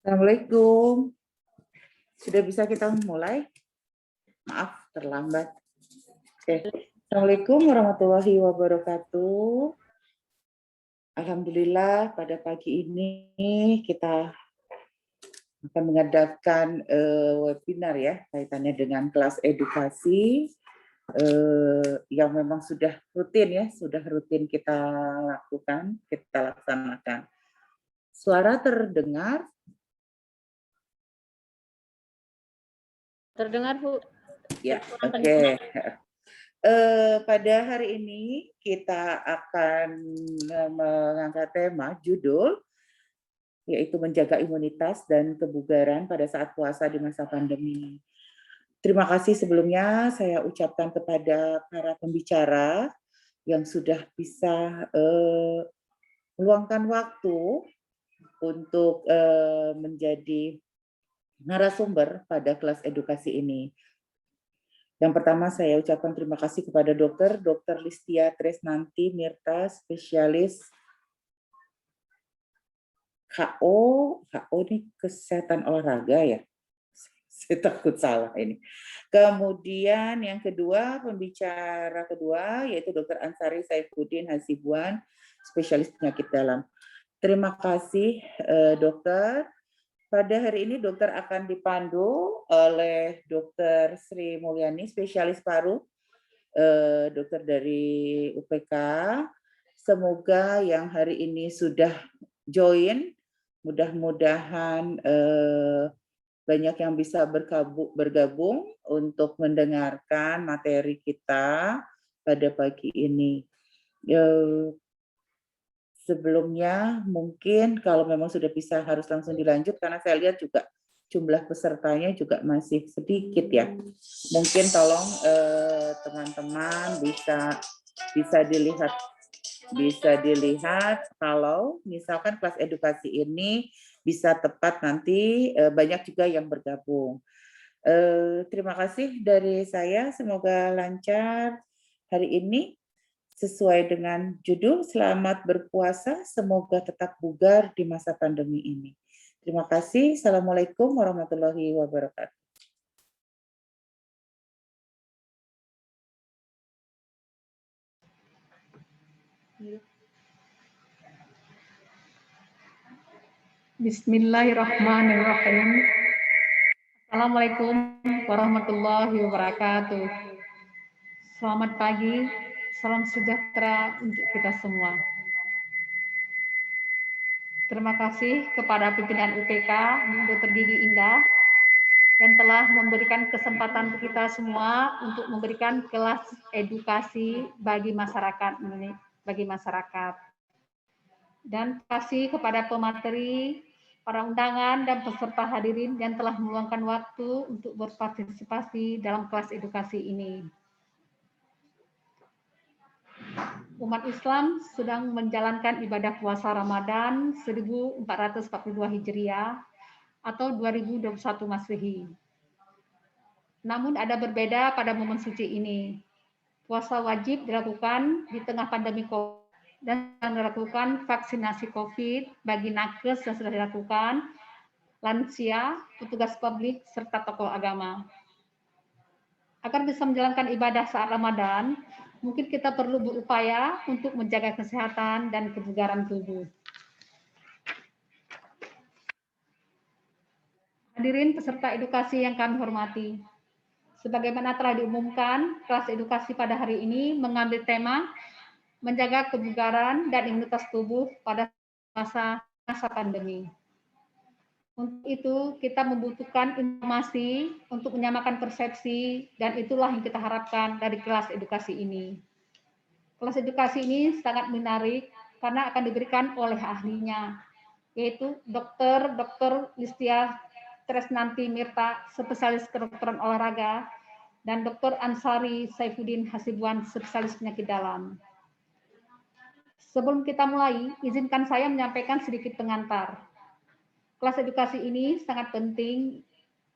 Assalamualaikum. Sudah bisa kita mulai? Maaf, terlambat. Oke. Assalamualaikum warahmatullahi wabarakatuh. Alhamdulillah pada pagi ini kita akan mengadakan webinar ya kaitannya dengan kelas edukasi yang memang sudah rutin kita lakukan, kita laksanakan. Suara terdengar? Terdengar, Bu. Ya, oke. Pada hari ini kita akan mengangkat tema judul yaitu menjaga imunitas dan kebugaran pada saat puasa di masa pandemi. Terima kasih sebelumnya saya ucapkan kepada para pembicara yang sudah bisa meluangkan waktu untuk menjadi narasumber pada kelas edukasi ini. Yang pertama saya ucapkan terima kasih kepada Dr. Listia Tresnanti Mirta, spesialis KO ini kesehatan olahraga ya. Saya takut salah ini. Kemudian yang kedua, pembicara kedua yaitu Dr. Ansari Saifuddin Hasibuan, spesialis penyakit dalam. Terima kasih dokter. Pada hari ini dokter akan dipandu oleh Dr. Sri Mulyani, spesialis paru, dokter dari UPK. Semoga yang hari ini sudah join, mudah-mudahan banyak yang bisa bergabung untuk mendengarkan materi kita pada pagi ini. Sebelumnya mungkin kalau memang sudah bisa harus langsung dilanjut karena saya lihat juga jumlah pesertanya juga masih sedikit ya. Mungkin tolong teman-teman bisa dilihat kalau misalkan kelas edukasi ini bisa tepat nanti banyak juga yang bergabung. Terima kasih dari saya, semoga lancar hari ini. Sesuai dengan judul, selamat berpuasa, semoga tetap bugar di masa pandemi ini. Terima kasih. Assalamualaikum warahmatullahi wabarakatuh. Bismillahirrahmanirrahim. Assalamualaikum warahmatullahi wabarakatuh. Selamat pagi, salam sejahtera untuk kita semua. Terima kasih kepada pimpinan UPK, Dr. Gigi Indah, yang telah memberikan kesempatan kita semua untuk memberikan kelas edukasi bagi masyarakat. Dan terima kasih kepada pemateri, para undangan, dan peserta hadirin yang telah meluangkan waktu untuk berpartisipasi dalam kelas edukasi ini. Umat Islam sedang menjalankan ibadah puasa Ramadan 1442 Hijriah atau 2021 Masehi. Namun ada berbeda pada momen suci ini. Puasa wajib dilakukan di tengah pandemi COVID dan dilakukan vaksinasi COVID bagi nakes yang sudah dilakukan, lansia, petugas publik, serta tokoh agama. Agar bisa menjalankan ibadah saat Ramadan, mungkin kita perlu berupaya untuk menjaga kesehatan dan kebugaran tubuh. Hadirin peserta edukasi yang kami hormati, sebagaimana telah diumumkan, kelas edukasi pada hari ini mengambil tema menjaga kebugaran dan imunitas tubuh pada masa pandemi. Untuk itu, kita membutuhkan informasi untuk menyamakan persepsi, dan itulah yang kita harapkan dari kelas edukasi ini. Kelas edukasi ini sangat menarik karena akan diberikan oleh ahlinya, yaitu Dr. Listia Tresnanti Mirta, spesialis kedokteran olahraga, dan Dr. Ansari Saifuddin Hasibuan, spesialis penyakit dalam. Sebelum kita mulai, izinkan saya menyampaikan sedikit pengantar. Kelas edukasi ini sangat penting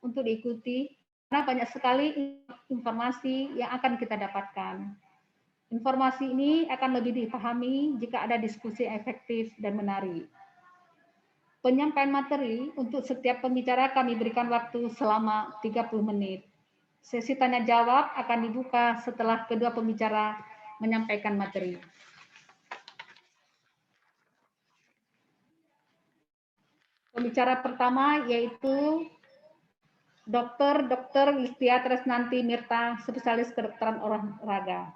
untuk diikuti karena banyak sekali informasi yang akan kita dapatkan. Informasi ini akan lebih dipahami jika ada diskusi efektif dan menarik. Penyampaian materi untuk setiap pembicara kami berikan waktu selama 30 menit. Sesi tanya jawab akan dibuka setelah kedua pembicara menyampaikan materi. Pembicara pertama yaitu Dr. Yustia Tresnanti Mirta, spesialis kedokteran olahraga.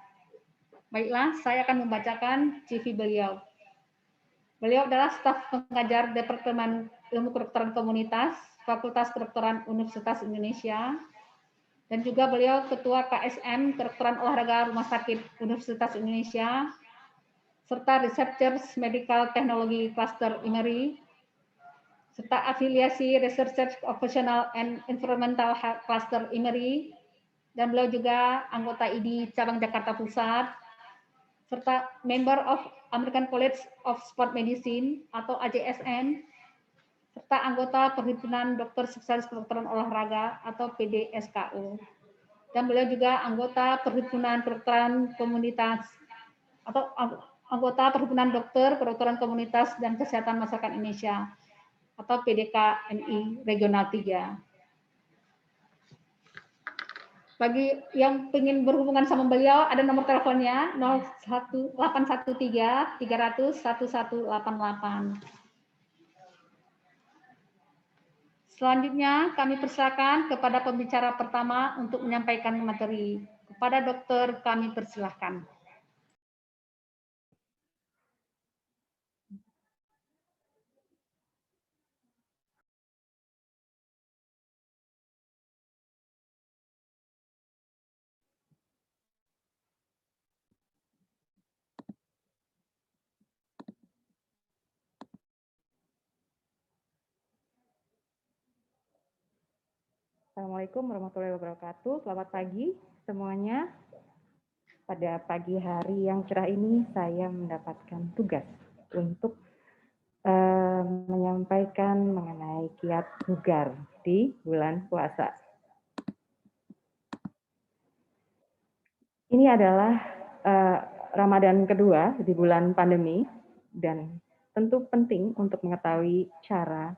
Baiklah, saya akan membacakan CV beliau. Beliau adalah staf pengajar Departemen Ilmu Kedokteran Komunitas, Fakultas Kedokteran Universitas Indonesia, dan juga beliau Ketua KSM Kedokteran Olahraga Rumah Sakit Universitas Indonesia, serta Researchers Medical Technology Cluster IMERI, serta afiliasi Researchers Occupational and Environmental Health Cluster IMERI, dan beliau juga anggota ID Cabang Jakarta Pusat, serta member of American College of Sport Medicine atau AJSM, serta anggota Perhimpunan Dokter Spesialis Kedokteran Olahraga atau PDSKO. Dan beliau juga anggota Perhimpunan Kedokteran Komunitas atau anggota Perhimpunan Dokter Kedokteran Komunitas dan Kesehatan Masyarakat Indonesia atau PDKMI Regional 3. Bagi yang ingin berhubungan sama beliau, ada nomor teleponnya 0813 300 1188. Selanjutnya kami persilakan kepada pembicara pertama untuk menyampaikan materi. Kepada dokter kami persilahkan. Assalamualaikum warahmatullahi wabarakatuh. Selamat pagi semuanya. Pada pagi hari yang cerah ini saya mendapatkan tugas untuk menyampaikan mengenai kiat bugar di bulan puasa. Ini adalah Ramadan kedua di bulan pandemi dan tentu penting untuk mengetahui cara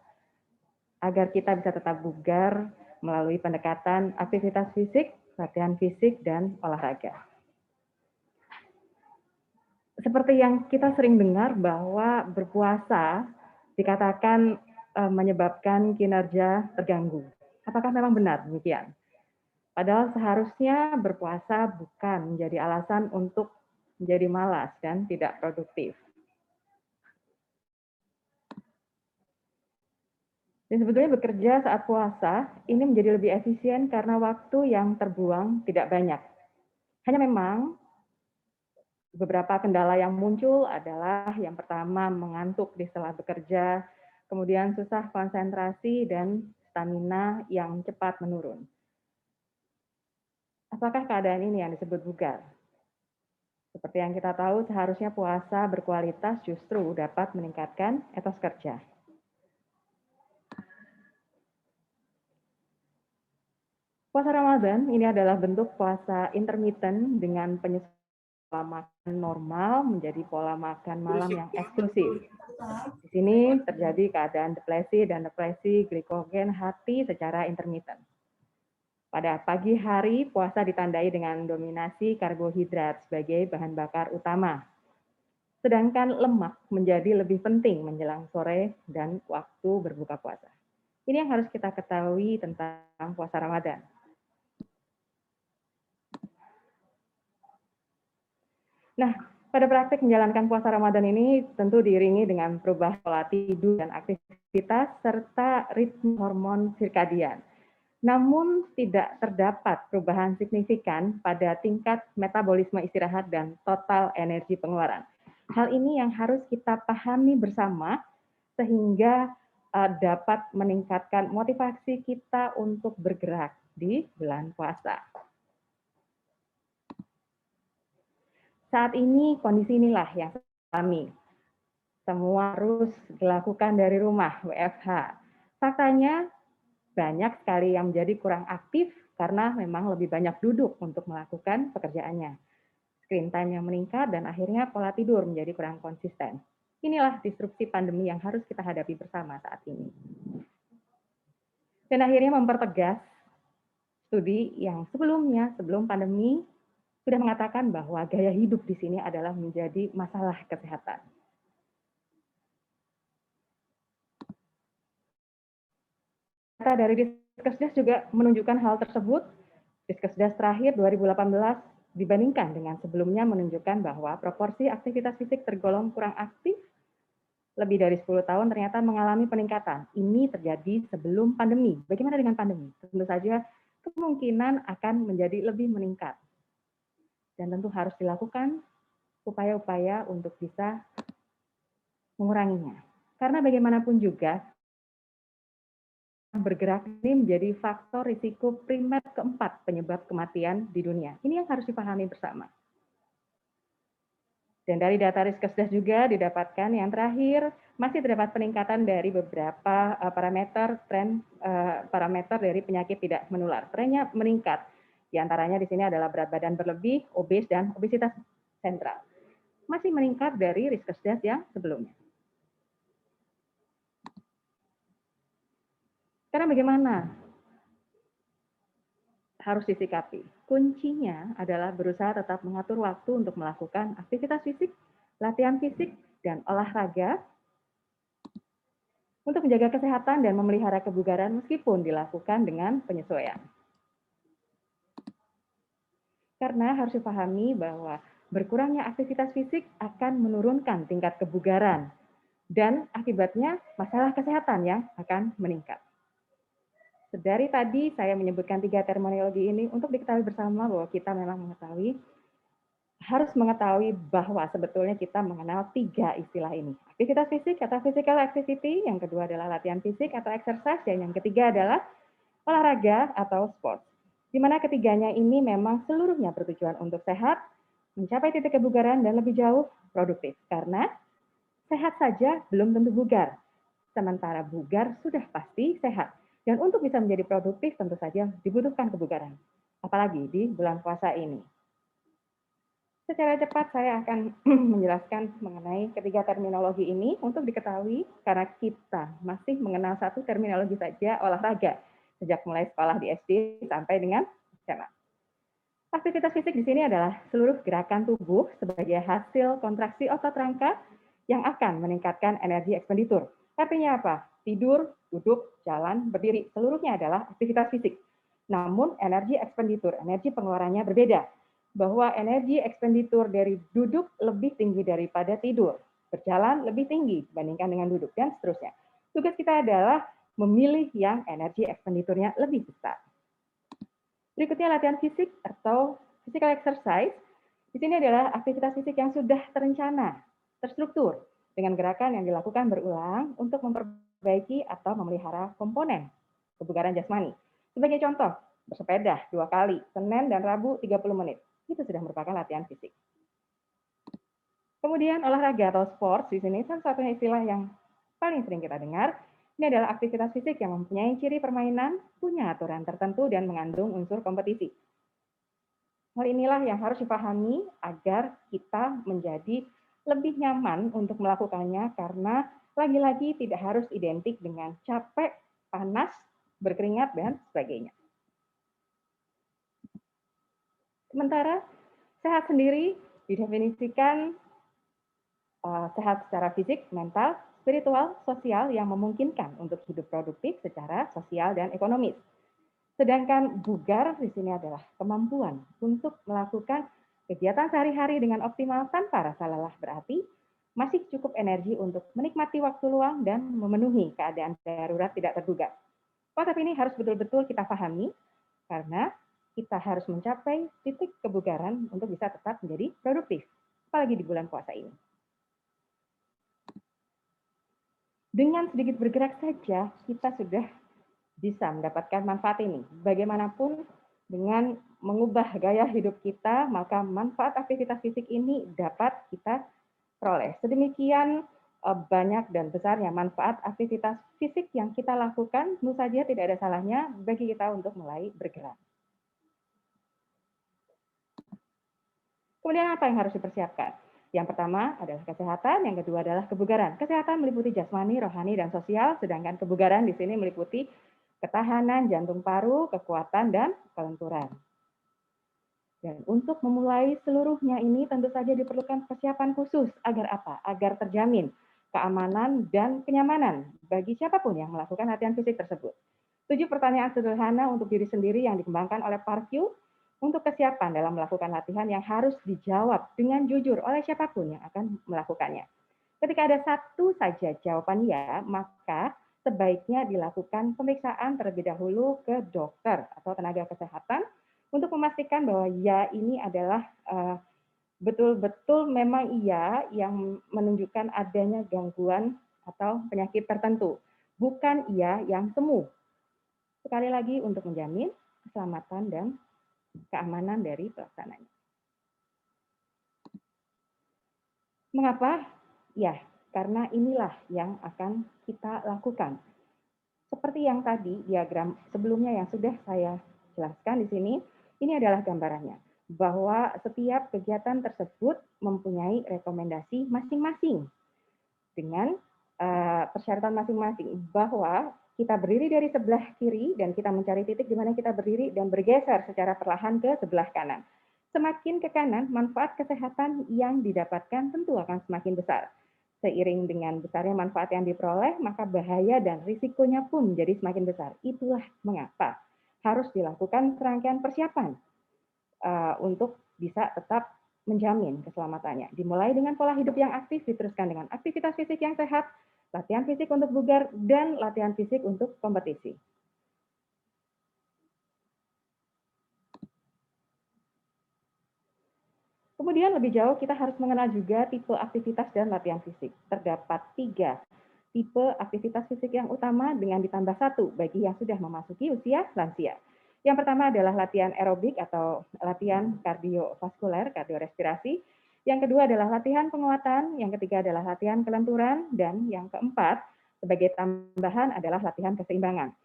agar kita bisa tetap bugar melalui pendekatan aktivitas fisik, latihan fisik, dan olahraga. Seperti yang kita sering dengar bahwa berpuasa dikatakan menyebabkan kinerja terganggu. Apakah memang benar demikian? Padahal seharusnya berpuasa bukan menjadi alasan untuk menjadi malas dan tidak produktif. Dan sebetulnya bekerja saat puasa ini menjadi lebih efisien karena waktu yang terbuang tidak banyak. Hanya memang beberapa kendala yang muncul adalah yang pertama mengantuk di setelah bekerja, kemudian susah konsentrasi dan stamina yang cepat menurun. Apakah keadaan ini yang disebut bugar? Seperti yang kita tahu, seharusnya puasa berkualitas justru dapat meningkatkan etos kerja. Puasa Ramadan ini adalah bentuk puasa intermittent dengan penyesuaian pola makan normal menjadi pola makan malam yang eksklusif. Di sini terjadi keadaan depresi dan depresi glikogen hati secara intermittent. Pada pagi hari, puasa ditandai dengan dominasi karbohidrat sebagai bahan bakar utama. Sedangkan lemak menjadi lebih penting menjelang sore dan waktu berbuka puasa. Ini yang harus kita ketahui tentang puasa Ramadan. Nah, pada praktik menjalankan puasa Ramadan ini tentu diiringi dengan perubahan pola tidur dan aktivitas serta ritme hormon sirkadian. Namun tidak terdapat perubahan signifikan pada tingkat metabolisme istirahat dan total energi pengeluaran. Hal ini yang harus kita pahami bersama sehingga dapat meningkatkan motivasi kita untuk bergerak di bulan puasa. Saat ini kondisi inilah yang alami. Semua harus dilakukan dari rumah, WFH. Faktanya banyak sekali yang menjadi kurang aktif karena memang lebih banyak duduk untuk melakukan pekerjaannya. Screen time yang meningkat dan akhirnya pola tidur menjadi kurang konsisten. Inilah disrupsi pandemi yang harus kita hadapi bersama saat ini. Dan akhirnya mempertegas studi yang sebelumnya, sebelum pandemi, sudah mengatakan bahwa gaya hidup di sini adalah menjadi masalah kesehatan. Data dari Diskesdas juga menunjukkan hal tersebut. Diskesdas terakhir 2018 dibandingkan dengan sebelumnya menunjukkan bahwa proporsi aktivitas fisik tergolong kurang aktif lebih dari 10 tahun ternyata mengalami peningkatan. Ini terjadi sebelum pandemi. Bagaimana dengan pandemi? Tentu saja kemungkinan akan menjadi lebih meningkat. Dan tentu harus dilakukan upaya-upaya untuk bisa menguranginya. Karena bagaimanapun juga, bergerak ini menjadi faktor risiko primer keempat penyebab kematian di dunia. Ini yang harus dipahami bersama. Dan dari data Riskesdas juga didapatkan yang terakhir masih terdapat peningkatan dari beberapa parameter dari penyakit tidak menular. Trennya meningkat. Di antaranya di sini adalah berat badan berlebih, obes, dan obesitas sentral. Masih meningkat dari Riskesdas yang sebelumnya. Karena bagaimana harus disikapi? Kuncinya adalah berusaha tetap mengatur waktu untuk melakukan aktivitas fisik, latihan fisik, dan olahraga untuk menjaga kesehatan dan memelihara kebugaran meskipun dilakukan dengan penyesuaian. Karena harus dipahami bahwa berkurangnya aktivitas fisik akan menurunkan tingkat kebugaran dan akibatnya masalah kesehatan yang akan meningkat. Dari tadi saya menyebutkan 3 terminologi ini untuk diketahui bersama bahwa kita memang harus mengetahui bahwa sebetulnya kita mengenal 3 istilah ini. Aktivitas fisik atau physical activity, yang kedua adalah latihan fisik atau exercise, dan yang ketiga adalah olahraga atau sport. Di mana ketiganya ini memang seluruhnya bertujuan untuk sehat, mencapai titik kebugaran, dan lebih jauh produktif. Karena sehat saja belum tentu bugar, sementara bugar sudah pasti sehat. Dan untuk bisa menjadi produktif tentu saja dibutuhkan kebugaran, apalagi di bulan puasa ini. Secara cepat saya akan menjelaskan mengenai ketiga terminologi ini untuk diketahui karena kita masih mengenal satu terminologi saja, olahraga, sejak mulai sekolah di SD sampai dengan SMA. Aktivitas fisik di sini adalah seluruh gerakan tubuh sebagai hasil kontraksi otot rangka yang akan meningkatkan energi ekspenditur. Artinya apa? Tidur, duduk, jalan, berdiri, seluruhnya adalah aktivitas fisik. Namun energi ekspenditur, energi pengeluarannya berbeda. Bahwa energi ekspenditur dari duduk lebih tinggi daripada tidur. Berjalan lebih tinggi dibandingkan dengan duduk, dan seterusnya. Tugas kita adalah memilih yang energi ekspenditurnya lebih besar. Berikutnya latihan fisik atau physical exercise. Di sini adalah aktivitas fisik yang sudah terencana, terstruktur, dengan gerakan yang dilakukan berulang untuk memperbaiki atau memelihara komponen kebugaran jasmani. Sebagai contoh, bersepeda 2 kali, Senin dan Rabu 30 menit. Itu sudah merupakan latihan fisik. Kemudian olahraga atau sport, di sini salah satunya istilah yang paling sering kita dengar. Ini adalah aktivitas fisik yang mempunyai ciri permainan, punya aturan tertentu, dan mengandung unsur kompetisi. Hal inilah yang harus dipahami agar kita menjadi lebih nyaman untuk melakukannya karena lagi-lagi tidak harus identik dengan capek, panas, berkeringat, dan sebagainya. Sementara sehat sendiri didefinisikan sehat secara fisik, mental, spiritual, sosial yang memungkinkan untuk hidup produktif secara sosial dan ekonomis. Sedangkan bugar di sini adalah kemampuan untuk melakukan kegiatan sehari-hari dengan optimal tanpa rasa lelah berarti masih cukup energi untuk menikmati waktu luang dan memenuhi keadaan darurat tidak terduga. Konsep ini harus betul-betul kita pahami karena kita harus mencapai titik kebugaran untuk bisa tetap menjadi produktif, apalagi di bulan puasa ini. Dengan sedikit bergerak saja, kita sudah bisa mendapatkan manfaat ini. Bagaimanapun, dengan mengubah gaya hidup kita, maka manfaat aktivitas fisik ini dapat kita peroleh. Sedemikian banyak dan besarnya manfaat aktivitas fisik yang kita lakukan, tentu saja tidak ada salahnya bagi kita untuk mulai bergerak. Kemudian apa yang harus dipersiapkan? Yang pertama adalah kesehatan, yang kedua adalah kebugaran. Kesehatan meliputi jasmani, rohani, dan sosial, sedangkan kebugaran di sini meliputi ketahanan jantung paru, kekuatan, dan kelenturan. Dan untuk memulai seluruhnya ini tentu saja diperlukan persiapan khusus agar apa? Agar terjamin keamanan dan kenyamanan bagi siapapun yang melakukan latihan fisik tersebut. 7 pertanyaan sederhana untuk diri sendiri yang dikembangkan oleh Parview untuk kesiapan dalam melakukan latihan yang harus dijawab dengan jujur oleh siapapun yang akan melakukannya. Ketika ada satu saja jawaban ya, maka sebaiknya dilakukan pemeriksaan terlebih dahulu ke dokter atau tenaga kesehatan untuk memastikan bahwa ya ini adalah betul-betul memang iya yang menunjukkan adanya gangguan atau penyakit tertentu, bukan iya yang semu. Sekali lagi untuk menjamin keselamatan dan keamanan dari pelaksananya. Mengapa? Ya, karena inilah yang akan kita lakukan. Seperti yang tadi diagram sebelumnya yang sudah saya jelaskan di sini, ini adalah gambarannya bahwa setiap kegiatan tersebut mempunyai rekomendasi masing-masing dengan persyaratan masing-masing bahwa kita berdiri dari sebelah kiri dan kita mencari titik di mana kita berdiri dan bergeser secara perlahan ke sebelah kanan. Semakin ke kanan, manfaat kesehatan yang didapatkan tentu akan semakin besar. Seiring dengan besarnya manfaat yang diperoleh, maka bahaya dan risikonya pun menjadi semakin besar. Itulah mengapa harus dilakukan serangkaian persiapan untuk bisa tetap menjamin keselamatannya. Dimulai dengan pola hidup yang aktif, diteruskan dengan aktivitas fisik yang sehat, latihan fisik untuk bugar, dan latihan fisik untuk kompetisi. Kemudian lebih jauh kita harus mengenal juga tipe aktivitas dan latihan fisik. Terdapat 3 tipe aktivitas fisik yang utama dengan ditambah 1 bagi yang sudah memasuki usia lansia. Yang pertama adalah latihan aerobik atau latihan kardiovaskuler, kardiorespirasi. Yang kedua adalah latihan penguatan, yang ketiga adalah latihan kelenturan, dan yang keempat sebagai tambahan adalah latihan keseimbangan.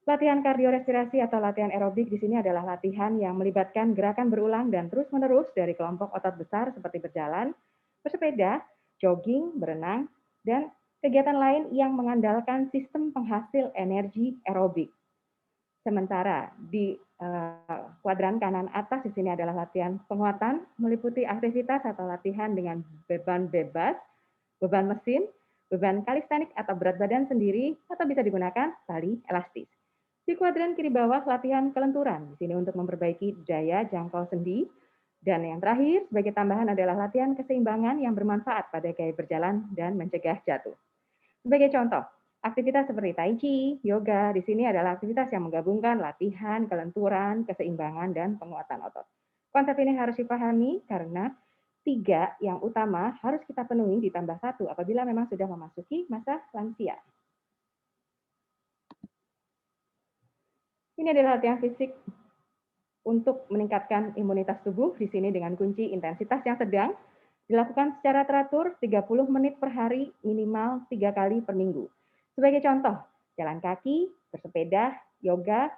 Latihan kardiorespirasi atau latihan aerobik di sini adalah latihan yang melibatkan gerakan berulang dan terus-menerus dari kelompok otot besar seperti berjalan, bersepeda, jogging, berenang, dan kegiatan lain yang mengandalkan sistem penghasil energi aerobik. Sementara di kuadran kanan atas di sini adalah latihan penguatan, meliputi aktivitas atau latihan dengan beban bebas, beban mesin, beban kalistenik atau berat badan sendiri, atau bisa digunakan tali elastis. Di kuadran kiri bawah latihan kelenturan, di sini untuk memperbaiki daya jangkau sendi. Dan yang terakhir sebagai tambahan adalah latihan keseimbangan yang bermanfaat pada gaya berjalan dan mencegah jatuh. Sebagai contoh, aktivitas seperti tai chi, yoga, di sini adalah aktivitas yang menggabungkan latihan, kelenturan, keseimbangan, dan penguatan otot. Konsep ini harus dipahami karena 3 yang utama harus kita penuhi ditambah 1 apabila memang sudah memasuki masa lansia. Ini adalah latihan fisik untuk meningkatkan imunitas tubuh, di sini dengan kunci intensitas yang sedang, dilakukan secara teratur 30 menit per hari, minimal 3 kali per minggu. Sebagai contoh, jalan kaki, bersepeda, yoga,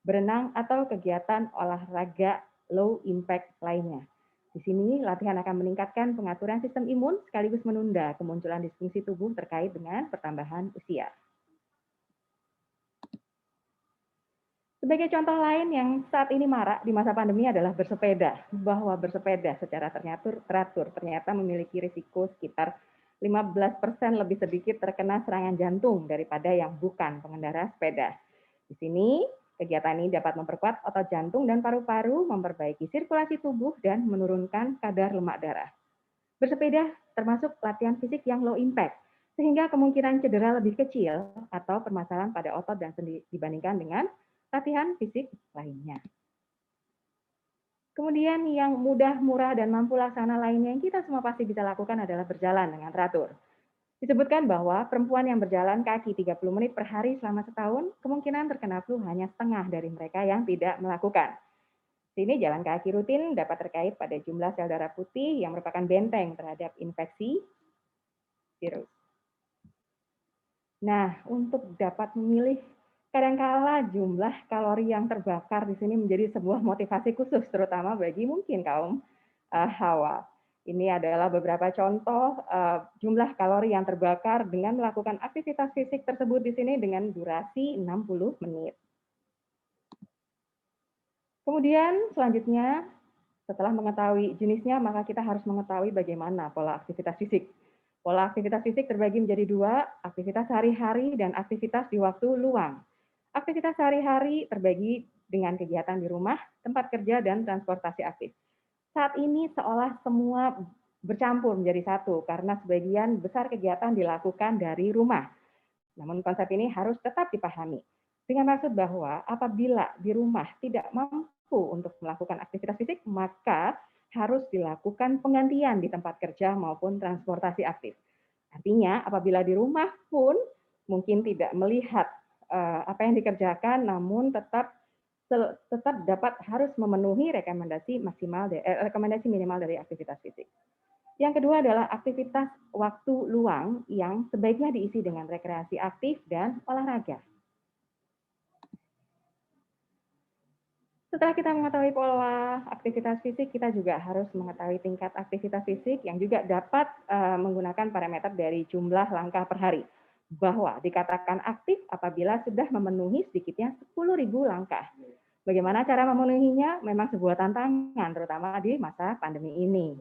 berenang, atau kegiatan olahraga low impact lainnya. Di sini latihan akan meningkatkan pengaturan sistem imun sekaligus menunda kemunculan disfungsi tubuh terkait dengan pertambahan usia. Sebagai contoh lain yang saat ini marak di masa pandemi adalah bersepeda, bahwa bersepeda secara teratur ternyata memiliki risiko sekitar 15% lebih sedikit terkena serangan jantung daripada yang bukan pengendara sepeda. Di sini, kegiatan ini dapat memperkuat otot jantung dan paru-paru, memperbaiki sirkulasi tubuh, dan menurunkan kadar lemak darah. Bersepeda termasuk latihan fisik yang low impact, sehingga kemungkinan cedera lebih kecil atau permasalahan pada otot dan sendi dibandingkan dengan latihan fisik lainnya. Kemudian yang mudah, murah, dan mampu laksana lainnya yang kita semua pasti bisa lakukan adalah berjalan dengan teratur. Disebutkan bahwa perempuan yang berjalan kaki 30 menit per hari selama setahun, kemungkinan terkena flu hanya setengah dari mereka yang tidak melakukan. Sini jalan kaki rutin dapat terkait pada jumlah sel darah putih yang merupakan benteng terhadap infeksi virus. Nah, untuk dapat memilih kadangkala jumlah kalori yang terbakar di sini menjadi sebuah motivasi khusus, terutama bagi mungkin kaum hawa. Ini adalah beberapa contoh jumlah kalori yang terbakar dengan melakukan aktivitas fisik tersebut di sini dengan durasi 60 menit. Kemudian selanjutnya, setelah mengetahui jenisnya, maka kita harus mengetahui bagaimana pola aktivitas fisik. Pola aktivitas fisik terbagi menjadi dua, aktivitas sehari-hari dan aktivitas di waktu luang. Aktivitas sehari-hari terbagi dengan kegiatan di rumah, tempat kerja, dan transportasi aktif. Saat ini seolah semua bercampur menjadi satu karena sebagian besar kegiatan dilakukan dari rumah. Namun konsep ini harus tetap dipahami dengan maksud bahwa apabila di rumah tidak mampu untuk melakukan aktivitas fisik, maka harus dilakukan penggantian di tempat kerja maupun transportasi aktif. Artinya apabila di rumah pun mungkin tidak melihat apa yang dikerjakan, namun tetap dapat harus memenuhi rekomendasi minimal dari aktivitas fisik. Yang kedua adalah aktivitas waktu luang yang sebaiknya diisi dengan rekreasi aktif dan olahraga. Setelah kita mengetahui pola aktivitas fisik, kita juga harus mengetahui tingkat aktivitas fisik yang juga dapat menggunakan parameter dari jumlah langkah per hari. Bahwa dikatakan aktif apabila sudah memenuhi sedikitnya 10.000 langkah. Bagaimana cara memenuhinya? Memang sebuah tantangan, terutama di masa pandemi ini.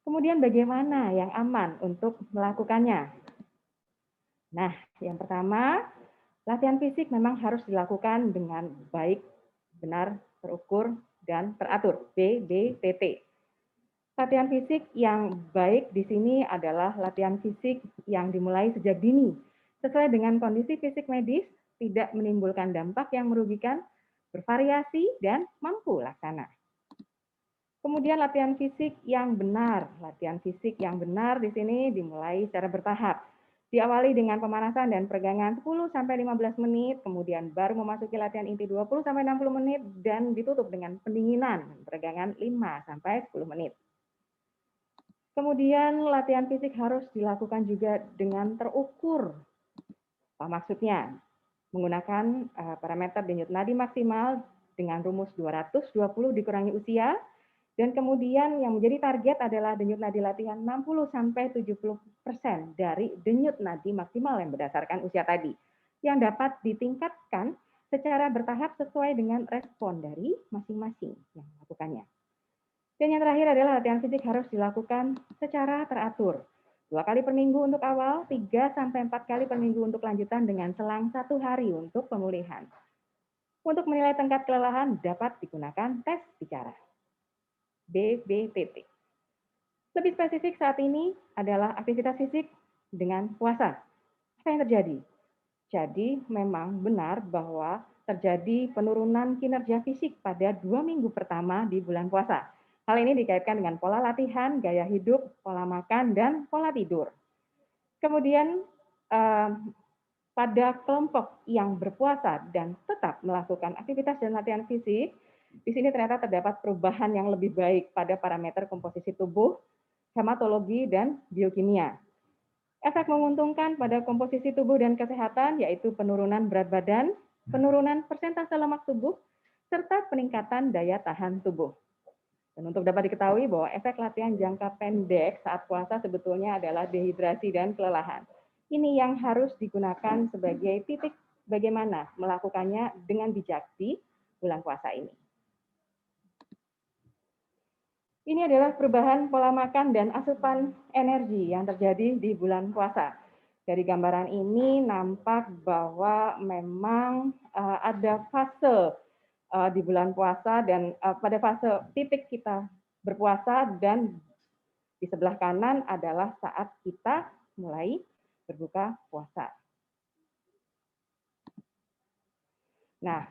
Kemudian bagaimana yang aman untuk melakukannya? Nah, yang pertama, latihan fisik memang harus dilakukan dengan baik, benar, terukur, dan teratur. BBTT. Latihan fisik yang baik di sini adalah latihan fisik yang dimulai sejak dini, sesuai dengan kondisi fisik medis, tidak menimbulkan dampak yang merugikan, bervariasi, dan mampu laksana. Kemudian latihan fisik yang benar. Latihan fisik yang benar di sini dimulai secara bertahap. Diawali dengan pemanasan dan peregangan 10-15 menit, kemudian baru memasuki latihan inti 20-60 menit, dan ditutup dengan pendinginan, peregangan 5-10 menit. Kemudian latihan fisik harus dilakukan juga dengan terukur. Apa maksudnya? Menggunakan parameter denyut nadi maksimal dengan rumus 220 dikurangi usia, dan kemudian yang menjadi target adalah denyut nadi latihan 60-70% dari denyut nadi maksimal yang berdasarkan usia tadi, yang dapat ditingkatkan secara bertahap sesuai dengan respon dari masing-masing yang melakukannya. Dan yang terakhir adalah latihan fisik harus dilakukan secara teratur. 2 kali per minggu untuk awal, 3-4 kali per minggu untuk lanjutan dengan selang 1 hari untuk pemulihan. Untuk menilai tingkat kelelahan dapat digunakan tes bicara. BBTT. Lebih spesifik saat ini adalah aktivitas fisik dengan puasa. Apa yang terjadi? Jadi memang benar bahwa terjadi penurunan kinerja fisik pada 2 minggu pertama di bulan puasa. Hal ini dikaitkan dengan pola latihan, gaya hidup, pola makan, dan pola tidur. Kemudian pada kelompok yang berpuasa dan tetap melakukan aktivitas dan latihan fisik, di sini ternyata terdapat perubahan yang lebih baik pada parameter komposisi tubuh, hematologi, dan biokimia. Efek menguntungkan pada komposisi tubuh dan kesehatan yaitu penurunan berat badan, penurunan persentase lemak tubuh, serta peningkatan daya tahan tubuh. Dan untuk dapat diketahui bahwa efek latihan jangka pendek saat puasa sebetulnya adalah dehidrasi dan kelelahan. Ini yang harus digunakan sebagai titik bagaimana melakukannya dengan bijak di bulan puasa ini. Ini adalah perubahan pola makan dan asupan energi yang terjadi di bulan puasa. Dari gambaran ini nampak bahwa memang ada fase di bulan puasa dan pada fase titik kita berpuasa, dan di sebelah kanan adalah saat kita mulai berbuka puasa. Nah,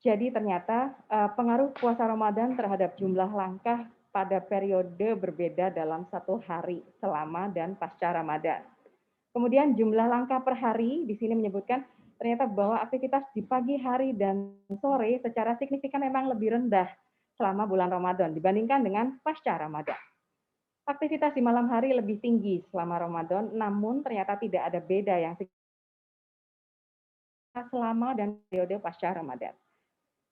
jadi ternyata pengaruh puasa Ramadan terhadap jumlah langkah pada periode berbeda dalam 1 hari selama dan pasca Ramadan. Kemudian jumlah langkah per hari di sini menyebutkan ternyata bahwa aktivitas di pagi hari dan sore secara signifikan memang lebih rendah selama bulan Ramadan dibandingkan dengan pasca Ramadan. Aktivitas di malam hari lebih tinggi selama Ramadan, namun ternyata tidak ada beda yang signifikan selama dan periode pasca Ramadan.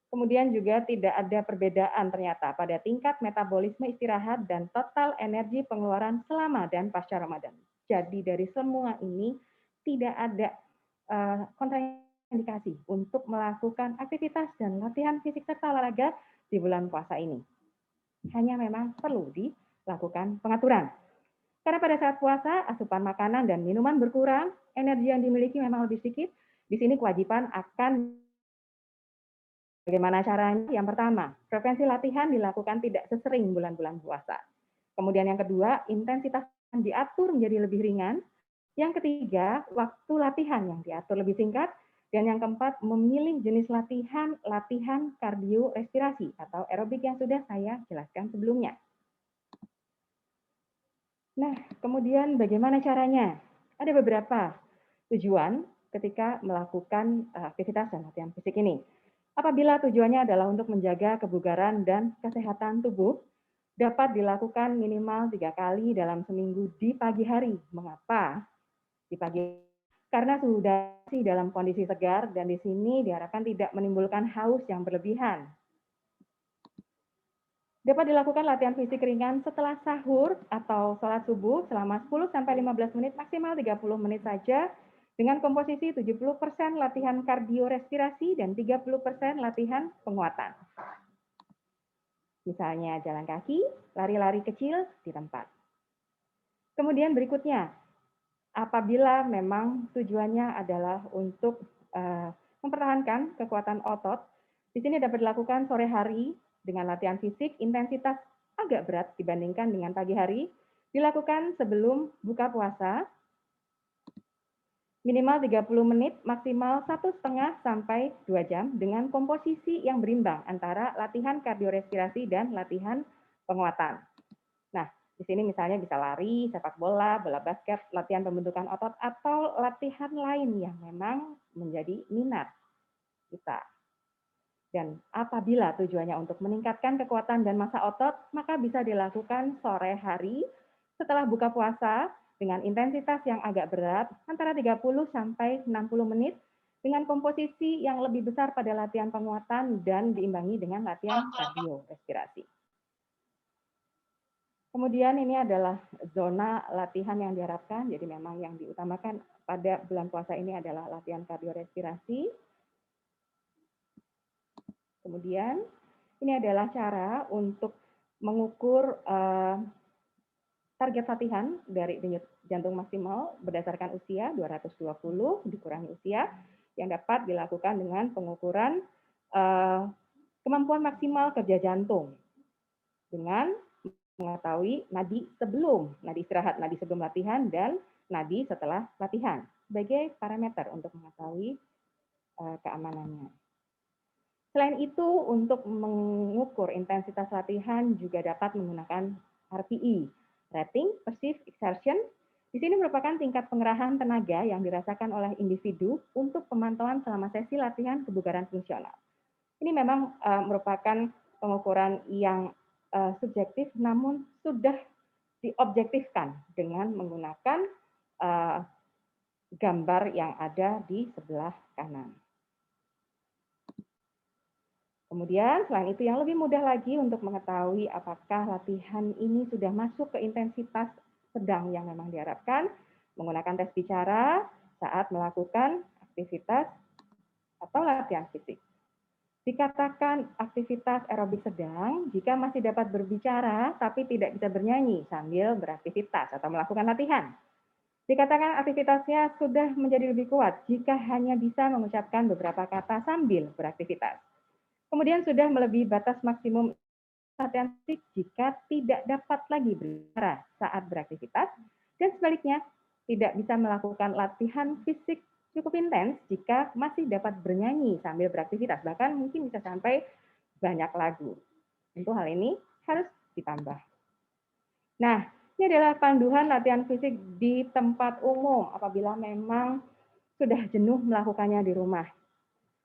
Kemudian juga tidak ada perbedaan ternyata pada tingkat metabolisme istirahat dan total energi pengeluaran selama dan pasca Ramadan. Jadi dari semua ini tidak ada kontraindikasi untuk melakukan aktivitas dan latihan fisik serta olahraga di bulan puasa ini. Hanya memang perlu dilakukan pengaturan. Karena pada saat puasa, asupan makanan dan minuman berkurang, energi yang dimiliki memang lebih sedikit. Di sini kewajiban akan bagaimana caranya? Yang pertama, frekuensi latihan dilakukan tidak sesering bulan-bulan puasa. Kemudian yang kedua, intensitas yang diatur menjadi lebih ringan. Yang ketiga, waktu latihan yang diatur lebih singkat. Dan yang keempat, memilih jenis latihan kardio respirasi atau aerobik yang sudah saya jelaskan sebelumnya. Nah, kemudian bagaimana caranya? Ada beberapa tujuan ketika melakukan aktivitas dan latihan fisik ini. Apabila tujuannya adalah untuk menjaga kebugaran dan kesehatan tubuh, dapat dilakukan minimal 3 kali dalam seminggu di pagi hari. Mengapa di pagi? Karena sudah dalam kondisi segar dan di sini diharapkan tidak menimbulkan haus yang berlebihan. Dapat dilakukan latihan fisik ringan setelah sahur atau sholat subuh selama 10-15 menit, maksimal 30 menit saja, dengan komposisi 70% latihan kardio respirasi dan 30% latihan penguatan. Misalnya jalan kaki, lari-lari kecil di tempat. Kemudian berikutnya, apabila memang tujuannya adalah untuk mempertahankan kekuatan otot, di sini dapat dilakukan sore hari dengan latihan fisik intensitas agak berat dibandingkan dengan pagi hari, dilakukan sebelum buka puasa, minimal 30 menit, maksimal 1,5 sampai 2 jam dengan komposisi yang berimbang antara latihan kardiorespirasi dan latihan penguatan. Nah, di sini misalnya bisa lari, sepak bola, bola basket, latihan pembentukan otot, atau latihan lain yang memang menjadi minat kita. Dan apabila tujuannya untuk meningkatkan kekuatan dan massa otot, maka bisa dilakukan sore hari setelah buka puasa dengan intensitas yang agak berat, antara 30 sampai 60 menit, dengan komposisi yang lebih besar pada latihan penguatan dan diimbangi dengan latihan kardio respirasi. Kemudian ini adalah zona latihan yang diharapkan, jadi memang yang diutamakan pada bulan puasa ini adalah latihan kardio respirasi. Kemudian ini adalah cara untuk mengukur target latihan dari denyut jantung maksimal berdasarkan usia 220 dikurangi usia yang dapat dilakukan dengan pengukuran kemampuan maksimal kerja jantung dengan mengetahui nadi sebelum, nadi istirahat, nadi sebelum latihan, dan nadi setelah latihan sebagai parameter untuk mengetahui keamanannya. Selain itu, untuk mengukur intensitas latihan juga dapat menggunakan RPE, Rating Perceived Exertion. Di sini merupakan tingkat pengerahan tenaga yang dirasakan oleh individu untuk pemantauan selama sesi latihan kebugaran fungsional. Ini memang merupakan pengukuran yang subjektif, namun sudah diobjektifkan dengan menggunakan gambar yang ada di sebelah kanan. Kemudian selain itu yang lebih mudah lagi untuk mengetahui apakah latihan ini sudah masuk ke intensitas sedang yang memang diharapkan, menggunakan tes bicara saat melakukan aktivitas atau latihan fisik. Dikatakan aktivitas aerobik sedang jika masih dapat berbicara tapi tidak bisa bernyanyi sambil beraktivitas atau melakukan latihan. Dikatakan aktivitasnya sudah menjadi lebih kuat jika hanya bisa mengucapkan beberapa kata sambil beraktivitas. Kemudian sudah melebihi batas maksimum latihan fisik jika tidak dapat lagi berbicara saat beraktivitas, dan sebaliknya tidak bisa melakukan latihan fisik cukup intens jika masih dapat bernyanyi sambil beraktivitas, bahkan mungkin bisa sampai banyak lagu. Tentu hal ini harus ditambah. Nah, ini adalah panduan latihan fisik di tempat umum apabila memang sudah jenuh melakukannya di rumah.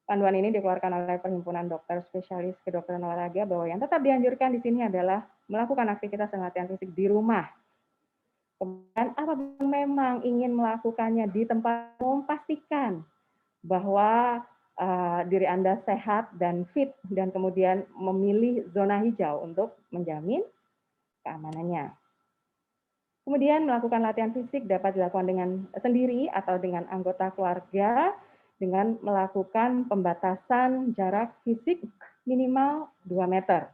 Panduan ini dikeluarkan oleh Perhimpunan Dokter Spesialis Kedokteran Olahraga bahwa yang tetap dianjurkan di sini adalah melakukan aktivitas dan latihan fisik di rumah. Kemudian apabila memang ingin melakukannya di tempat umum, pastikan bahwa diri Anda sehat dan fit, dan kemudian memilih zona hijau untuk menjamin keamanannya. Kemudian melakukan latihan fisik dapat dilakukan dengan sendiri atau dengan anggota keluarga dengan melakukan pembatasan jarak fisik minimal 2 meter.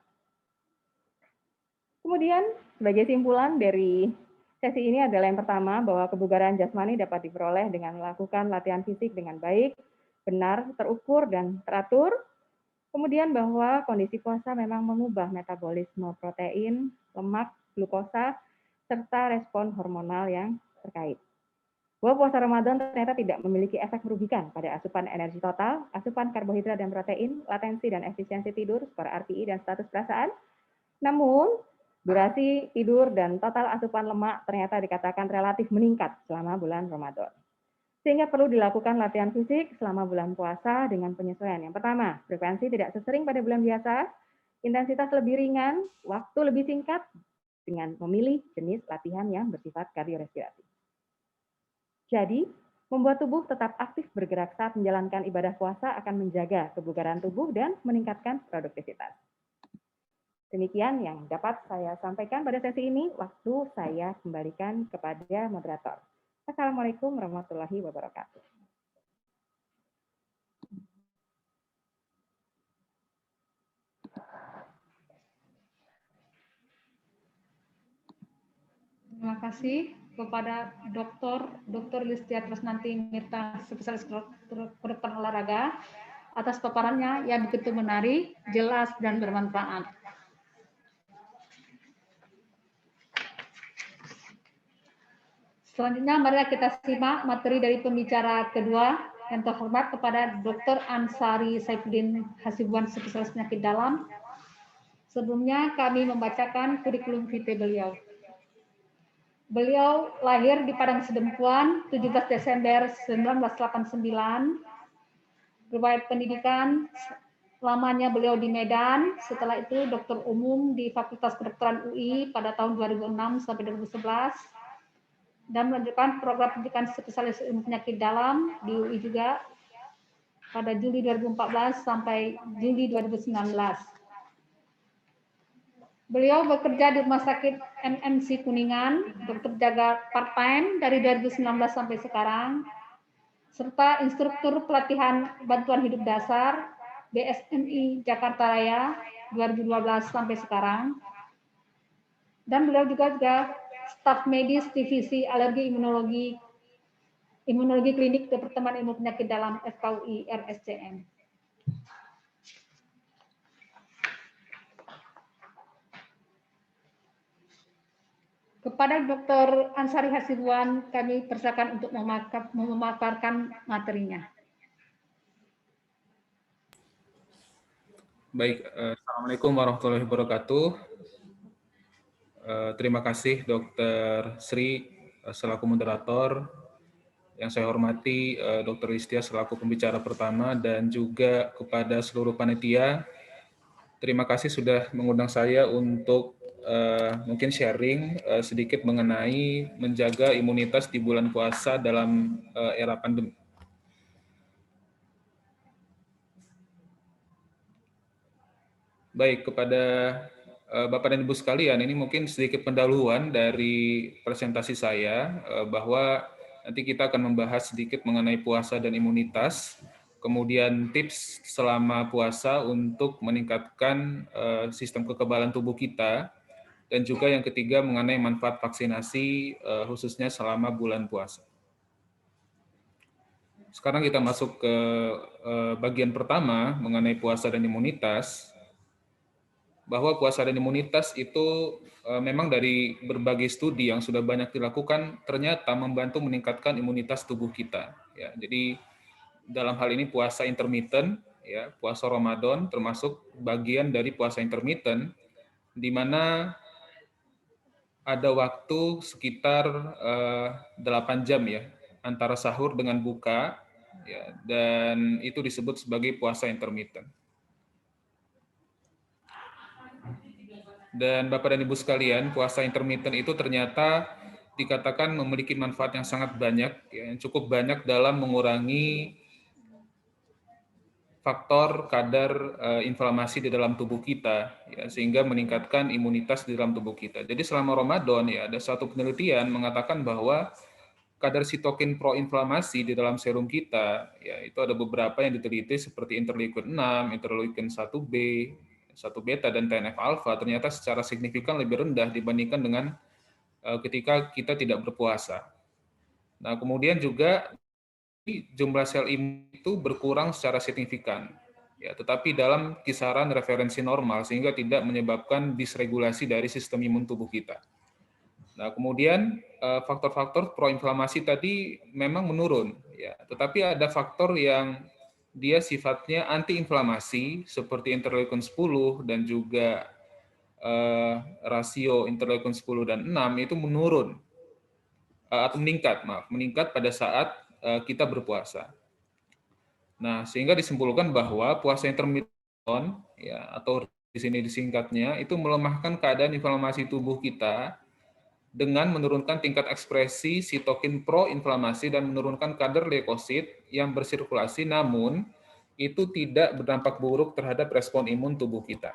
Kemudian sebagai simpulan dari sesi ini adalah yang pertama, bahwa kebugaran jasmani dapat diperoleh dengan melakukan latihan fisik dengan baik, benar, terukur, dan teratur. Kemudian bahwa kondisi puasa memang mengubah metabolisme protein, lemak, glukosa, serta respon hormonal yang terkait. Bahwa puasa Ramadan ternyata tidak memiliki efek merugikan pada asupan energi total, asupan karbohidrat dan protein, latensi dan efisiensi tidur, skor RPI, dan status perasaan. Namun, durasi tidur dan total asupan lemak ternyata dikatakan relatif meningkat selama bulan Ramadan. Sehingga perlu dilakukan latihan fisik selama bulan puasa dengan penyesuaian. Yang pertama, frekuensi tidak sesering pada bulan biasa, intensitas lebih ringan, waktu lebih singkat, dengan memilih jenis latihan yang bersifat kardiorespirasi. Jadi, membuat tubuh tetap aktif bergerak saat menjalankan ibadah puasa akan menjaga kebugaran tubuh dan meningkatkan produktivitas. Demikian yang dapat saya sampaikan pada sesi ini. Waktu saya kembalikan kepada moderator. Assalamualaikum warahmatullahi wabarakatuh. Terima kasih kepada Dr. Listia Tresnanti Mirta, spesialis kedokteran olahraga, atas paparannya yang begitu menarik, jelas, dan bermanfaat. Selanjutnya, mari kita simak materi dari pembicara kedua yang terhormat kepada Dr. Ansari Saifuddin Hasibuan, spesialis penyakit dalam. Sebelumnya, kami membacakan kurikulum vitae beliau. Beliau lahir di Padang Sidempuan 17 Desember 1989. Riwayat pendidikan, lamanya beliau di Medan, setelah itu dokter umum di Fakultas Kedokteran UI pada tahun 2006 sampai 2011, dan melanjutkan program pendidikan spesialis ilmu penyakit dalam di UI juga pada Juli 2014 sampai Juli 2019. Beliau bekerja di Rumah Sakit MMC Kuningan, dokter jaga part-time dari 2019 sampai sekarang, serta instruktur pelatihan bantuan hidup dasar BSMI Jakarta Raya 2012 sampai sekarang. Dan beliau juga staf medis divisi alergi imunologi klinik Departemen Ilmu Penyakit Dalam FKUI RSCM. Kepada Dr. Ansari Hasibuan, kami persilakan untuk memaparkan materinya. Baik, Assalamualaikum warahmatullahi wabarakatuh. Terima kasih Dr. Sri selaku moderator, yang saya hormati Dr. Listia selaku pembicara pertama, dan juga kepada seluruh panitia. Terima kasih sudah mengundang saya untuk mungkin sharing sedikit mengenai menjaga imunitas di bulan puasa dalam era pandemi. Baik, kepada Bapak dan Ibu sekalian, ini mungkin sedikit pendahuluan dari presentasi saya, bahwa nanti kita akan membahas sedikit mengenai puasa dan imunitas, kemudian tips selama puasa untuk meningkatkan sistem kekebalan tubuh kita, dan juga yang ketiga mengenai manfaat vaksinasi khususnya selama bulan puasa. Sekarang kita masuk ke bagian pertama mengenai puasa dan imunitas. Bahwa puasa dan imunitas itu memang dari berbagai studi yang sudah banyak dilakukan ternyata membantu meningkatkan imunitas tubuh kita. Ya, jadi dalam hal ini puasa intermittent, ya, puasa Ramadan termasuk bagian dari puasa intermittent, di mana ada waktu sekitar 8 jam ya antara sahur dengan buka, ya, dan itu disebut sebagai puasa intermittent. Dan Bapak dan Ibu sekalian, puasa intermittent itu ternyata dikatakan memiliki manfaat yang sangat banyak, ya, yang cukup banyak dalam mengurangi faktor kadar inflamasi di dalam tubuh kita, ya, sehingga meningkatkan imunitas di dalam tubuh kita. Jadi selama Ramadan ya ada satu penelitian mengatakan bahwa kadar sitokin proinflamasi di dalam serum kita, ya itu ada beberapa yang diteliti seperti interleukin 6, interleukin 1B, 1 beta dan TNF alpha ternyata secara signifikan lebih rendah dibandingkan dengan ketika kita tidak berpuasa. Nah, kemudian juga jumlah sel imun itu berkurang secara signifikan, ya, tetapi dalam kisaran referensi normal sehingga tidak menyebabkan disregulasi dari sistem imun tubuh kita. Nah, kemudian faktor-faktor proinflamasi tadi memang menurun, ya, tetapi ada faktor yang dia sifatnya antiinflamasi seperti interleukin 10 dan juga rasio interleukin 10 dan 6 itu menurun atau meningkat pada saat kita berpuasa. Nah, sehingga disimpulkan bahwa puasa intermittent, ya, atau di sini disingkatnya, itu melemahkan keadaan inflamasi tubuh kita dengan menurunkan tingkat ekspresi sitokin proinflamasi dan menurunkan kadar leukosit yang bersirkulasi, namun itu tidak berdampak buruk terhadap respon imun tubuh kita.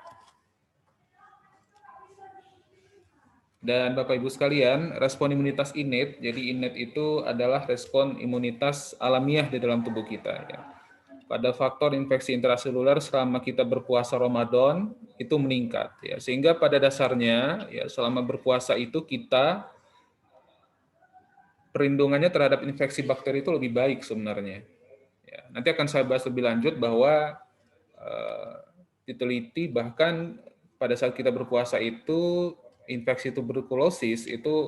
Dan Bapak Ibu sekalian, respon imunitas innate, jadi innate itu adalah respon imunitas alamiah di dalam tubuh kita. Ya. Pada faktor infeksi intraseluler selama kita berpuasa Ramadan itu meningkat. Ya. Sehingga pada dasarnya, ya, selama berpuasa itu kita perlindungannya terhadap infeksi bakteri itu lebih baik sebenarnya. Ya. Nanti akan saya bahas lebih lanjut bahwa diteliti bahkan pada saat kita berpuasa itu infeksi tuberkulosis itu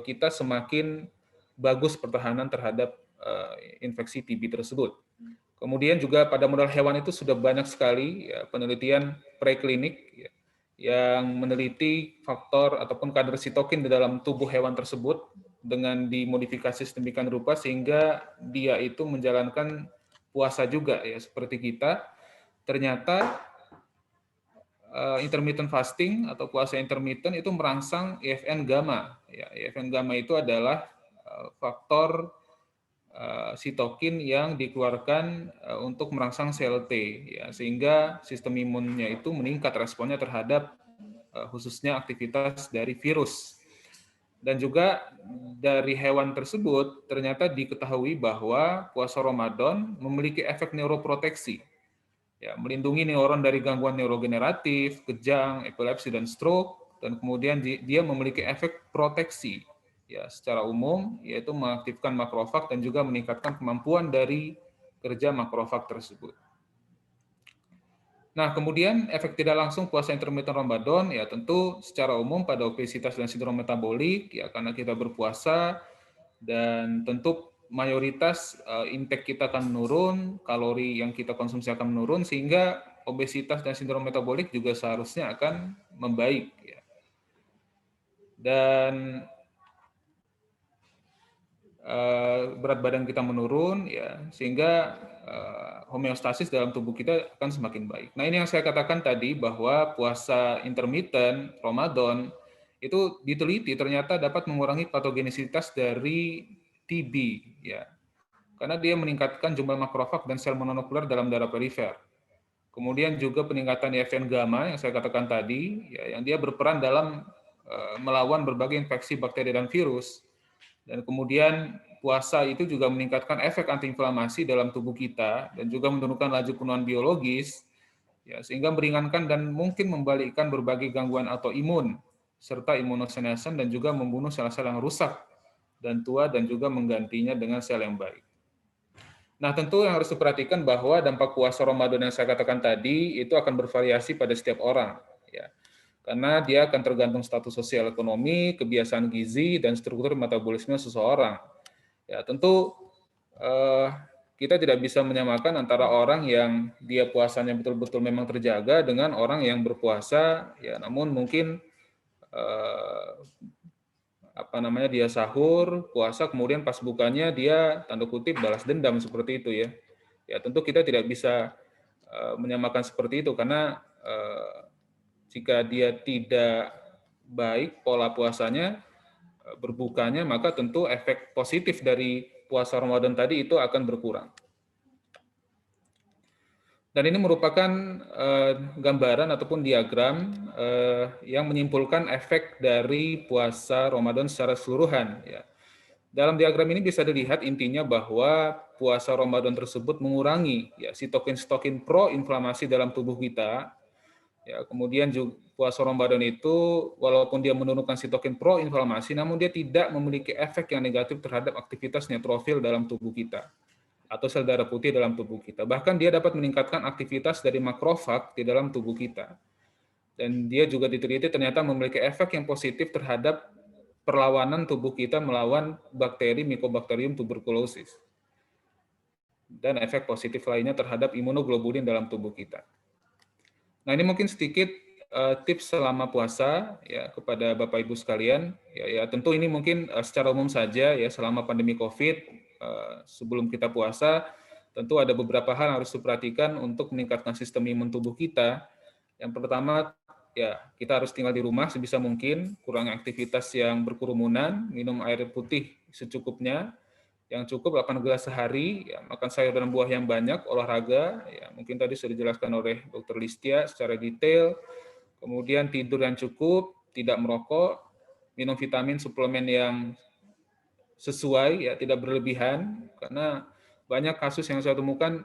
kita semakin bagus pertahanan terhadap infeksi TB tersebut. Kemudian juga pada model hewan itu sudah banyak sekali ya, penelitian preklinik ya, yang meneliti faktor ataupun kadar sitokin di dalam tubuh hewan tersebut dengan dimodifikasi sedemikian rupa sehingga dia itu menjalankan puasa juga ya seperti kita. Ternyata intermittent fasting atau puasa intermittent itu merangsang IFN gamma. Ya, IFN gamma itu adalah faktor sitokin yang dikeluarkan untuk merangsang sel T, ya, sehingga sistem imunnya itu meningkat responnya terhadap khususnya aktivitas dari virus. Dan juga dari hewan tersebut ternyata diketahui bahwa puasa Ramadan memiliki efek neuroproteksi. Ya, melindungi neuron dari gangguan neurogeneratif, kejang, epilepsi, dan stroke, dan kemudian dia memiliki efek proteksi ya secara umum, yaitu mengaktifkan makrofag dan juga meningkatkan kemampuan dari kerja makrofag tersebut. Nah, kemudian efek tidak langsung puasa intermittent Ramadan ya tentu secara umum pada obesitas dan sindrom metabolik ya karena kita berpuasa dan tentu mayoritas intake kita akan menurun, kalori yang kita konsumsi akan menurun, sehingga obesitas dan sindrom metabolik juga seharusnya akan membaik. Ya. Dan berat badan kita menurun, ya, sehingga homeostasis dalam tubuh kita akan semakin baik. Nah, ini yang saya katakan tadi bahwa puasa intermittent Ramadan itu diteliti ternyata dapat mengurangi patogenisitas dari TB, ya, karena dia meningkatkan jumlah makrofag dan sel mononuklear dalam darah perifer. Kemudian juga peningkatan IFN gamma yang saya katakan tadi, ya, yang dia berperan dalam melawan berbagai infeksi bakteri dan virus. Dan kemudian puasa itu juga meningkatkan efek antiinflamasi dalam tubuh kita dan juga menurunkan laju penuaan biologis, ya, sehingga meringankan dan mungkin membalikkan berbagai gangguan autoimun serta imunosenesan dan juga membunuh sel-sel yang rusak dan tua dan juga menggantinya dengan sel yang baik. Nah, tentu yang harus diperhatikan bahwa dampak puasa Ramadan yang saya katakan tadi itu akan bervariasi pada setiap orang, ya. Karena dia akan tergantung status sosial ekonomi, kebiasaan gizi, dan struktur metabolisme seseorang. Ya, tentu kita tidak bisa menyamakan antara orang yang dia puasanya betul-betul memang terjaga dengan orang yang berpuasa, ya, namun mungkin dia sahur, puasa, kemudian pas bukanya dia tanda kutip balas dendam seperti itu ya. Ya tentu kita tidak bisa menyamakan seperti itu karena jika dia tidak baik pola puasanya, berbukanya, maka tentu efek positif dari puasa Ramadan tadi itu akan berkurang. Dan ini merupakan gambaran ataupun diagram yang menyimpulkan efek dari puasa Ramadan secara keseluruhan. Ya. Dalam diagram ini bisa dilihat intinya bahwa puasa Ramadan tersebut mengurangi ya, sitokin-sitokin pro-inflamasi dalam tubuh kita. Ya, kemudian juga puasa Ramadan itu walaupun dia menurunkan sitokin pro-inflamasi, namun dia tidak memiliki efek yang negatif terhadap aktivitas neutrofil dalam tubuh kita atau sel darah putih dalam tubuh kita. Bahkan dia dapat meningkatkan aktivitas dari makrofag di dalam tubuh kita. Dan dia juga diteliti ternyata memiliki efek yang positif terhadap perlawanan tubuh kita melawan bakteri Mycobacterium tuberculosis. Dan efek positif lainnya terhadap imunoglobulin dalam tubuh kita. Nah, ini mungkin sedikit tips selama puasa ya kepada Bapak Ibu sekalian. Ya tentu ini mungkin secara umum saja ya selama pandemi Covid. Sebelum kita puasa, tentu ada beberapa hal yang harus diperhatikan untuk meningkatkan sistem imun tubuh kita. Yang pertama, ya kita harus tinggal di rumah sebisa mungkin, kurangi aktivitas yang berkerumunan, minum air putih secukupnya, yang cukup 8 gelas sehari, ya, makan sayur dan buah yang banyak, olahraga, ya mungkin tadi sudah dijelaskan oleh Dr. Listia secara detail, kemudian tidur yang cukup, tidak merokok, minum vitamin suplemen yang sesuai, ya tidak berlebihan, karena banyak kasus yang saya temukan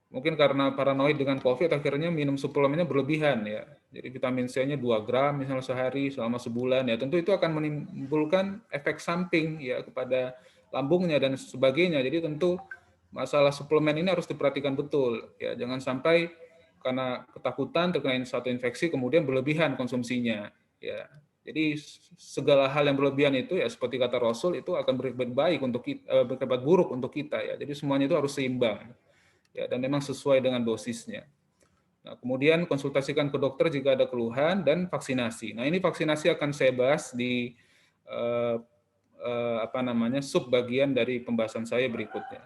mungkin karena paranoid dengan COVID akhirnya minum suplemennya berlebihan ya. Jadi vitamin C-nya 2 gram misalnya sehari selama sebulan ya, tentu itu akan menimbulkan efek samping ya kepada lambungnya dan sebagainya. Jadi tentu masalah suplemen ini harus diperhatikan betul ya, jangan sampai karena ketakutan terkena satu infeksi kemudian berlebihan konsumsinya ya. Jadi segala hal yang berlebihan itu ya seperti kata Rasul itu akan berakibat baik untuk kita, berakibat buruk untuk kita ya. Jadi semuanya itu harus seimbang ya dan memang sesuai dengan dosisnya. Nah, kemudian konsultasikan ke dokter jika ada keluhan dan vaksinasi. Nah, ini vaksinasi akan saya bahas di sub bagian dari pembahasan saya berikutnya.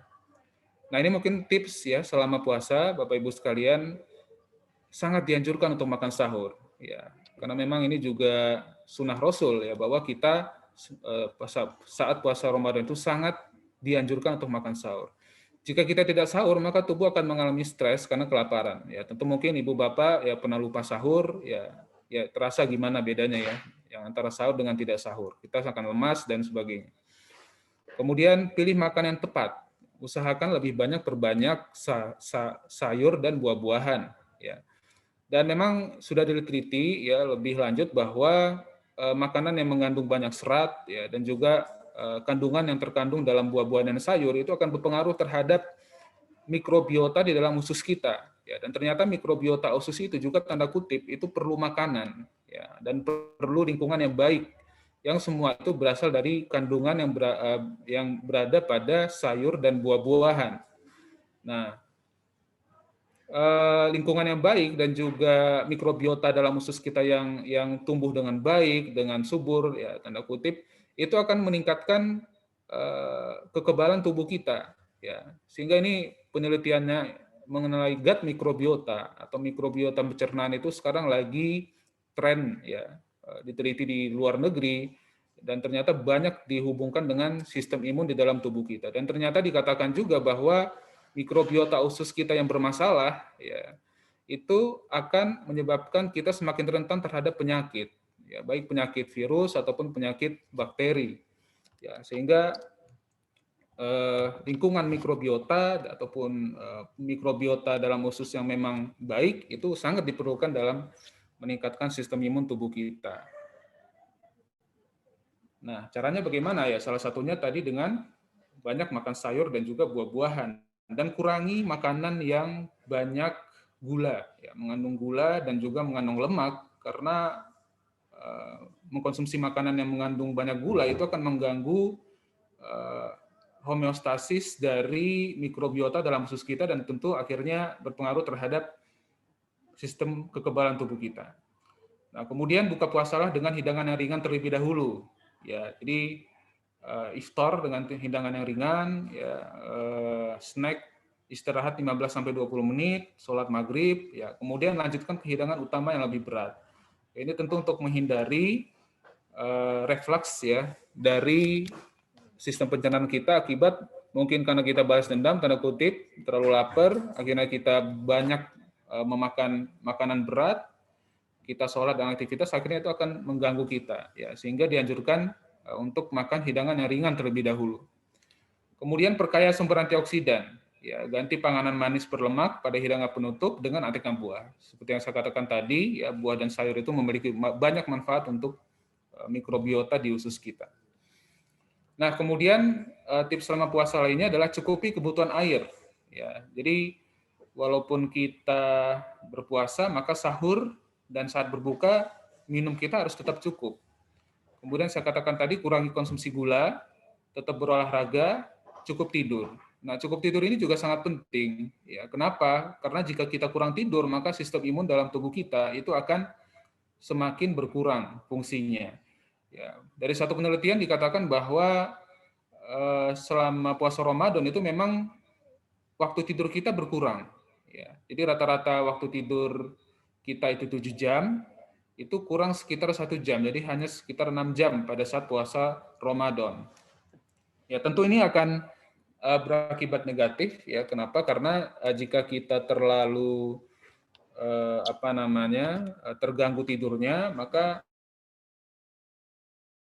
Nah, ini mungkin tips ya selama puasa Bapak Ibu sekalian sangat dianjurkan untuk makan sahur ya. Karena memang ini juga sunnah Rasul ya bahwa kita saat puasa Ramadan itu sangat dianjurkan untuk makan sahur. Jika kita tidak sahur maka tubuh akan mengalami stres karena kelaparan. Ya tentu mungkin ibu bapak ya pernah lupa sahur ya terasa gimana bedanya ya yang antara sahur dengan tidak sahur. Kita akan lemas dan sebagainya. Kemudian pilih makan yang tepat. Usahakan lebih banyak perbanyak sayur dan buah-buahan ya. Dan memang sudah diteliti ya lebih lanjut bahwa makanan yang mengandung banyak serat ya dan juga kandungan yang terkandung dalam buah-buahan dan sayur itu akan berpengaruh terhadap mikrobiota di dalam usus kita ya, dan ternyata mikrobiota usus itu juga tanda kutip itu perlu makanan ya dan perlu lingkungan yang baik yang semua itu berasal dari kandungan yang berada pada sayur dan buah-buahan. Nah, lingkungan yang baik dan juga mikrobiota dalam usus kita yang tumbuh dengan baik, dengan subur, ya tanda kutip, itu akan meningkatkan kekebalan tubuh kita, ya. Sehingga ini penelitiannya mengenai gut mikrobiota atau mikrobiota pencernaan itu sekarang lagi tren, ya, diteliti di luar negeri dan ternyata banyak dihubungkan dengan sistem imun di dalam tubuh kita. Dan ternyata dikatakan juga bahwa mikrobiota usus kita yang bermasalah ya itu akan menyebabkan kita semakin rentan terhadap penyakit ya baik penyakit virus ataupun penyakit bakteri ya sehingga lingkungan mikrobiota ataupun mikrobiota dalam usus yang memang baik itu sangat diperlukan dalam meningkatkan sistem imun tubuh kita. Nah, caranya bagaimana ya? Salah satunya tadi dengan banyak makan sayur dan juga buah-buahan. Dan kurangi makanan yang banyak gula, ya, mengandung gula dan juga mengandung lemak, karena mengkonsumsi makanan yang mengandung banyak gula itu akan mengganggu homeostasis dari mikrobiota dalam usus kita dan tentu akhirnya berpengaruh terhadap sistem kekebalan tubuh kita. Nah, kemudian buka puasalah dengan hidangan yang ringan terlebih dahulu, ya. Jadi iftar dengan hidangan yang ringan, ya, snack istirahat 15-20 menit, sholat maghrib, ya, kemudian lanjutkan ke hidangan utama yang lebih berat. Ini tentu untuk menghindari refleks ya dari sistem pencernaan kita akibat mungkin karena kita balas dendam, tanda kutip, terlalu lapar, akhirnya kita banyak memakan makanan berat, kita sholat dan aktivitas, akhirnya itu akan mengganggu kita, ya, sehingga dianjurkan untuk makan hidangan yang ringan terlebih dahulu. Kemudian perkaya sumber antioksidan, ya, ganti panganan manis berlemak pada hidangan penutup dengan aneka buah. Seperti yang saya katakan tadi, ya, buah dan sayur itu memiliki banyak manfaat untuk mikrobiota di usus kita. Nah, kemudian tips selama puasa lainnya adalah cukupi kebutuhan air. Ya, jadi walaupun kita berpuasa, maka sahur dan saat berbuka minum kita harus tetap cukup. Kemudian saya katakan tadi kurangi konsumsi gula, tetap berolahraga, cukup tidur. Nah, cukup tidur ini juga sangat penting. Ya, kenapa? Karena jika kita kurang tidur, maka sistem imun dalam tubuh kita itu akan semakin berkurang fungsinya. Ya, dari satu penelitian dikatakan bahwa selama puasa Ramadan itu memang waktu tidur kita berkurang. Ya, jadi rata-rata waktu tidur kita itu 7 jam, itu kurang sekitar 1 jam. Jadi hanya sekitar 6 jam pada saat puasa Ramadan. Ya, tentu ini akan berakibat negatif, ya. Kenapa? Karena jika kita terlalu terganggu tidurnya, maka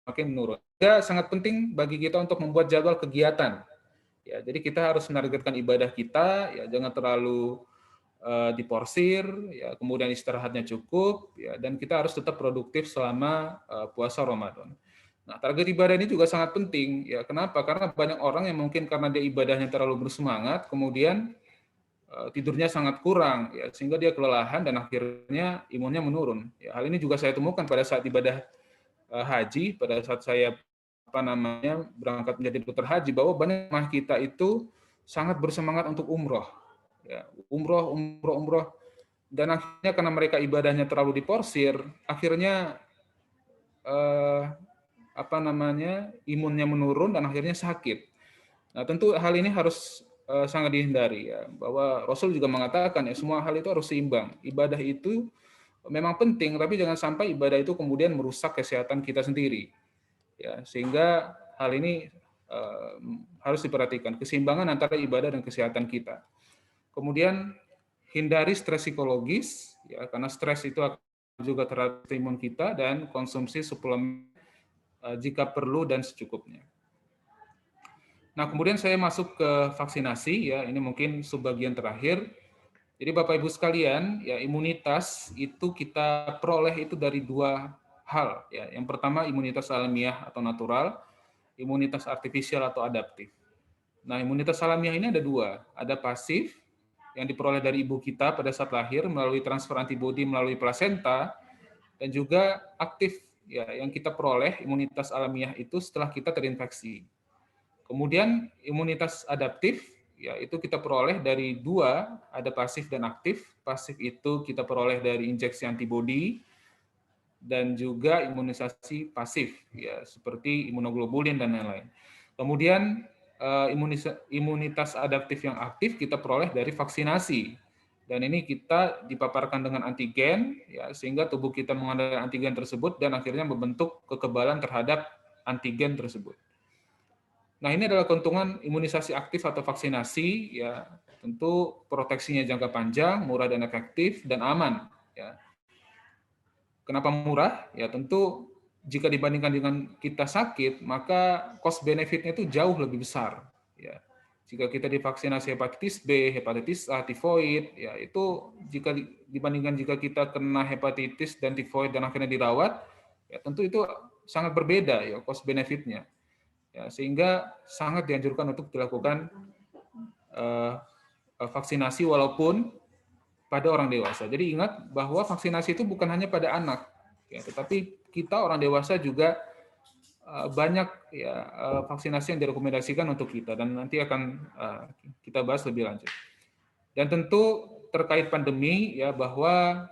makin menurun. Ya, sangat penting bagi kita untuk membuat jadwal kegiatan. Ya, jadi kita harus menargetkan ibadah kita, ya, jangan terlalu diporsir, ya, kemudian istirahatnya cukup, ya, dan kita harus tetap produktif selama puasa Ramadan. Nah, target ibadah ini juga sangat penting. Ya, kenapa? Karena banyak orang yang mungkin karena dia ibadahnya terlalu bersemangat, kemudian tidurnya sangat kurang, ya, sehingga dia kelelahan dan akhirnya imunnya menurun. Ya, hal ini juga saya temukan pada saat ibadah haji, pada saat saya berangkat menjadi dokter haji, bahwa banyak jemaah kita itu sangat bersemangat untuk umroh. Ya, umroh, dan akhirnya karena mereka ibadahnya terlalu diporsir, akhirnya imunnya menurun dan akhirnya sakit. Nah, tentu hal ini harus sangat dihindari, ya, bahwa Rasul juga mengatakan, ya, semua hal itu harus seimbang. Ibadah itu memang penting, tapi jangan sampai ibadah itu kemudian merusak kesehatan kita sendiri. Ya, sehingga hal ini harus diperhatikan, keseimbangan antara ibadah dan kesehatan kita. Kemudian hindari stres psikologis, ya, karena stres itu akan juga terhadap imun kita, dan konsumsi suplemen jika perlu dan secukupnya. Nah, kemudian saya masuk ke vaksinasi, ya, ini mungkin subbagian terakhir. Jadi Bapak Ibu sekalian, ya, imunitas itu kita peroleh itu dari dua hal, ya. Yang pertama imunitas alamiah atau natural, imunitas artifisial atau adaptif. Nah, imunitas alamiah ini ada dua, ada pasif yang diperoleh dari ibu kita pada saat lahir melalui transfer antibodi melalui plasenta, dan juga aktif, ya, yang kita peroleh imunitas alamiah itu setelah kita terinfeksi. Kemudian imunitas adaptif, ya, itu kita peroleh dari dua, ada pasif dan aktif. Pasif itu kita peroleh dari injeksi antibodi dan juga imunisasi pasif, ya, seperti imunoglobulin dan lain-lain. Kemudian imunitas adaptif yang aktif kita peroleh dari vaksinasi, dan ini kita dipaparkan dengan antigen, ya, sehingga tubuh kita mengandalkan antigen tersebut dan akhirnya membentuk kekebalan terhadap antigen tersebut. Nah, ini adalah keuntungan imunisasi aktif atau vaksinasi, ya, tentu proteksinya jangka panjang, murah dan efektif, dan aman, ya. Kenapa murah? Ya, tentu jika dibandingkan dengan kita sakit, maka cost benefit-nya itu jauh lebih besar, ya. Jika kita divaksinasi hepatitis B, hepatitis A, tifoid, ya, itu jika dibandingkan jika kita kena hepatitis dan tifoid dan akhirnya dirawat, ya, tentu itu sangat berbeda, ya, cost benefit-nya. Ya, sehingga sangat dianjurkan untuk dilakukan vaksinasi walaupun pada orang dewasa. Jadi ingat bahwa vaksinasi itu bukan hanya pada anak, ya, tetapi kita orang dewasa juga banyak, ya, vaksinasi yang direkomendasikan untuk kita, dan nanti akan kita bahas lebih lanjut. Dan tentu terkait pandemi, ya, bahwa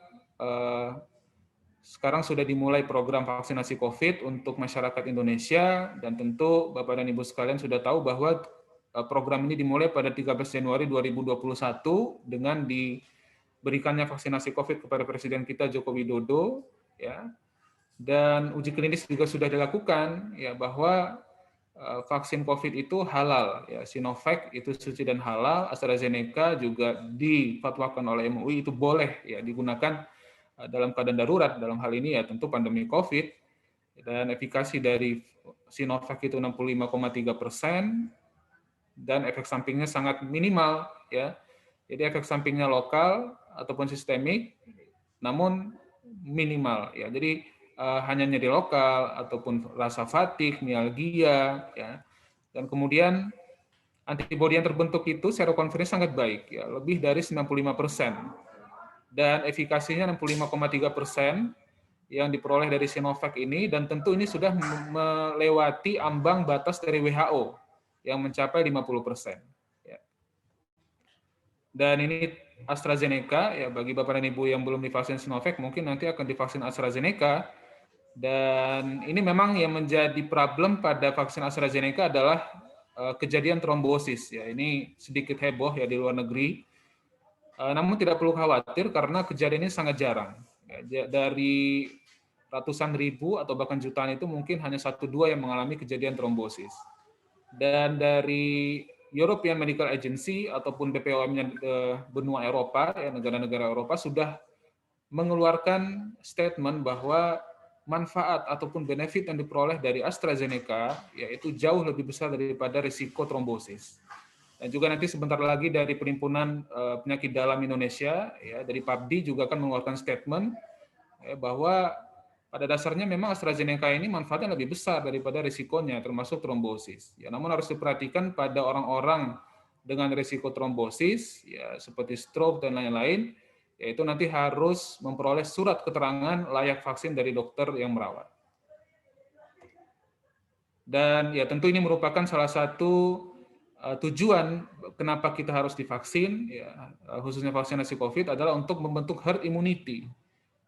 sekarang sudah dimulai program vaksinasi COVID untuk masyarakat Indonesia, dan tentu Bapak dan Ibu sekalian sudah tahu bahwa program ini dimulai pada 13 Januari 2021 dengan diberikannya vaksinasi COVID kepada Presiden kita Joko Widodo, ya. Dan uji klinis juga sudah dilakukan, ya, bahwa vaksin COVID itu halal, ya Sinovac itu suci dan halal, AstraZeneca juga difatwakan oleh MUI itu boleh ya digunakan dalam keadaan darurat, dalam hal ini ya tentu pandemi COVID, dan efikasi dari Sinovac itu 65,3% dan efek sampingnya sangat minimal ya. Jadi efek sampingnya lokal ataupun sistemik, namun minimal ya. Jadi hanya nyeri lokal ataupun rasa fatigue, mialgia ya. Dan kemudian antibodi yang terbentuk itu serokonversi sangat baik ya, lebih dari 95%. Dan efikasinya 65,3% yang diperoleh dari Sinovac ini, dan tentu ini sudah melewati ambang batas dari WHO yang mencapai 50%. Ya. Dan ini AstraZeneca, ya bagi Bapak dan Ibu yang belum divaksin Sinovac, mungkin nanti akan divaksin AstraZeneca. Dan ini memang yang menjadi problem pada vaksin AstraZeneca adalah kejadian trombosis. Ya, ini sedikit heboh ya di luar negeri. Namun tidak perlu khawatir karena kejadian ini sangat jarang. Ya, dari ratusan ribu atau bahkan jutaan itu mungkin hanya 1-2 yang mengalami kejadian trombosis. Dan dari European Medical Agency ataupun BPOM-nya benua Eropa, ya, negara-negara Eropa sudah mengeluarkan statement bahwa manfaat ataupun benefit yang diperoleh dari AstraZeneca yaitu jauh lebih besar daripada risiko trombosis. Dan juga nanti sebentar lagi dari Perhimpunan Penyakit Dalam Indonesia, ya, dari PABDI juga akan mengeluarkan statement ya, bahwa pada dasarnya memang AstraZeneca ini manfaatnya lebih besar daripada risikonya, termasuk trombosis. Ya, namun harus diperhatikan pada orang-orang dengan risiko trombosis, ya, seperti stroke dan lain-lain, yaitu nanti harus memperoleh surat keterangan layak vaksin dari dokter yang merawat. Dan ya tentu ini merupakan salah satu tujuan kenapa kita harus divaksin, ya, khususnya vaksinasi COVID adalah untuk membentuk herd immunity.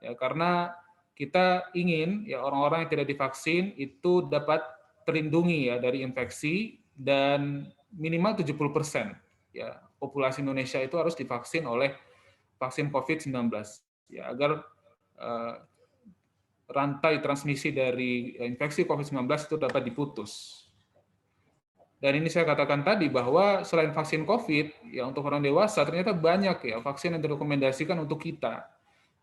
Ya, karena kita ingin ya orang-orang yang tidak divaksin itu dapat terlindungi ya dari infeksi, dan minimal 70% ya populasi Indonesia itu harus divaksin oleh vaksin COVID-19 ya, agar rantai transmisi dari infeksi COVID-19 itu dapat diputus. Dan ini saya katakan tadi bahwa selain vaksin COVID ya untuk orang dewasa ternyata banyak ya vaksin yang direkomendasikan untuk kita.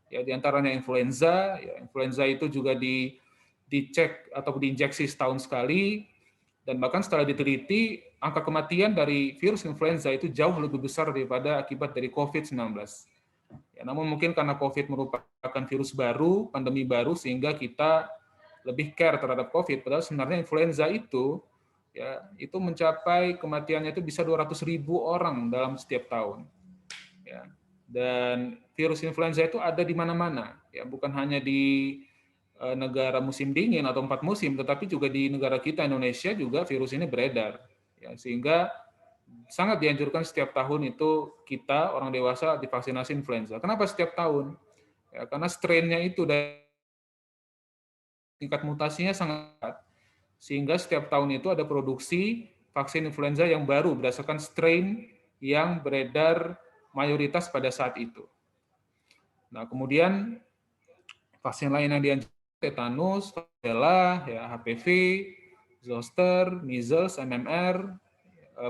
Ya, diantaranya influenza, ya, influenza itu juga dicek atau diinjeksi setahun sekali, dan bahkan setelah diteliti, angka kematian dari virus influenza itu jauh lebih besar daripada akibat dari COVID-19. Ya, namun mungkin karena COVID merupakan virus baru, pandemi baru, sehingga kita lebih care terhadap COVID, padahal sebenarnya influenza itu, ya, itu mencapai kematiannya itu bisa 200.000 orang dalam setiap tahun. Ya. Dan virus influenza itu ada di mana-mana, ya, bukan hanya di negara musim dingin atau 4 musim, tetapi juga di negara kita Indonesia juga virus ini beredar, ya, sehingga sangat dianjurkan setiap tahun itu kita orang dewasa divaksinasi influenza. Kenapa setiap tahun? Ya, karena strain-nya itu dari tingkat mutasinya sangat, sehingga setiap tahun itu ada produksi vaksin influenza yang baru berdasarkan strain yang beredar mayoritas pada saat itu. Nah, kemudian vaksin lain yang dianjurkan tetanus, varicella, ya, HPV, zoster, measles, MMR,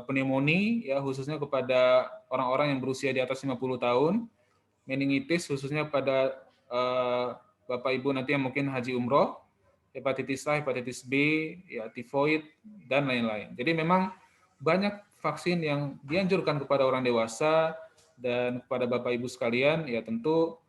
pneumonia, ya, khususnya kepada orang-orang yang berusia di atas 50 tahun, meningitis khususnya pada Bapak Ibu nanti yang mungkin haji umroh, hepatitis A, hepatitis B, ya, tifoid, dan lain-lain. Jadi memang banyak vaksin yang dianjurkan kepada orang dewasa. Dan kepada Bapak Ibu sekalian, ya tentu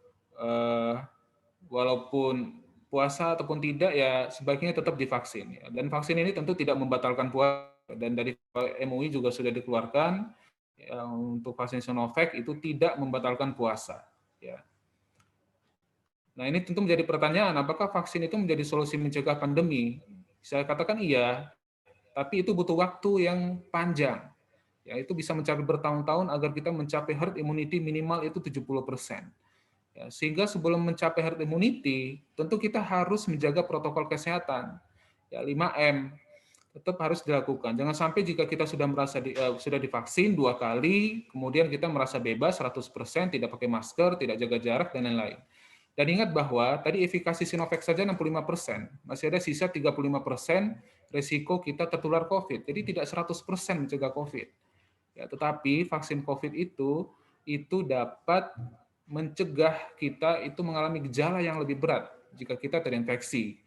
walaupun puasa ataupun tidak, ya sebaiknya tetap divaksin. Ya. Dan vaksin ini tentu tidak membatalkan puasa, dan dari MUI juga sudah dikeluarkan ya, untuk vaksin Sinovac itu tidak membatalkan puasa. Ya. Nah, ini tentu menjadi pertanyaan, apakah vaksin itu menjadi solusi mencegah pandemi? Saya katakan iya, tapi itu butuh waktu yang panjang. Ya, itu bisa mencapai bertahun-tahun agar kita mencapai herd immunity minimal itu 70%. Ya, sehingga sebelum mencapai herd immunity, tentu kita harus menjaga protokol kesehatan. Ya, 5M tetap harus dilakukan. Jangan sampai jika kita sudah sudah divaksin 2 kali, kemudian kita merasa bebas 100%, tidak pakai masker, tidak jaga jarak, dan lain-lain. Dan ingat bahwa tadi efikasi Sinovac saja 65%, masih ada sisa 35% resiko kita tertular COVID. Jadi tidak 100% mencegah COVID. Ya, tetapi vaksin COVID itu dapat mencegah kita itu mengalami gejala yang lebih berat jika kita terinfeksi.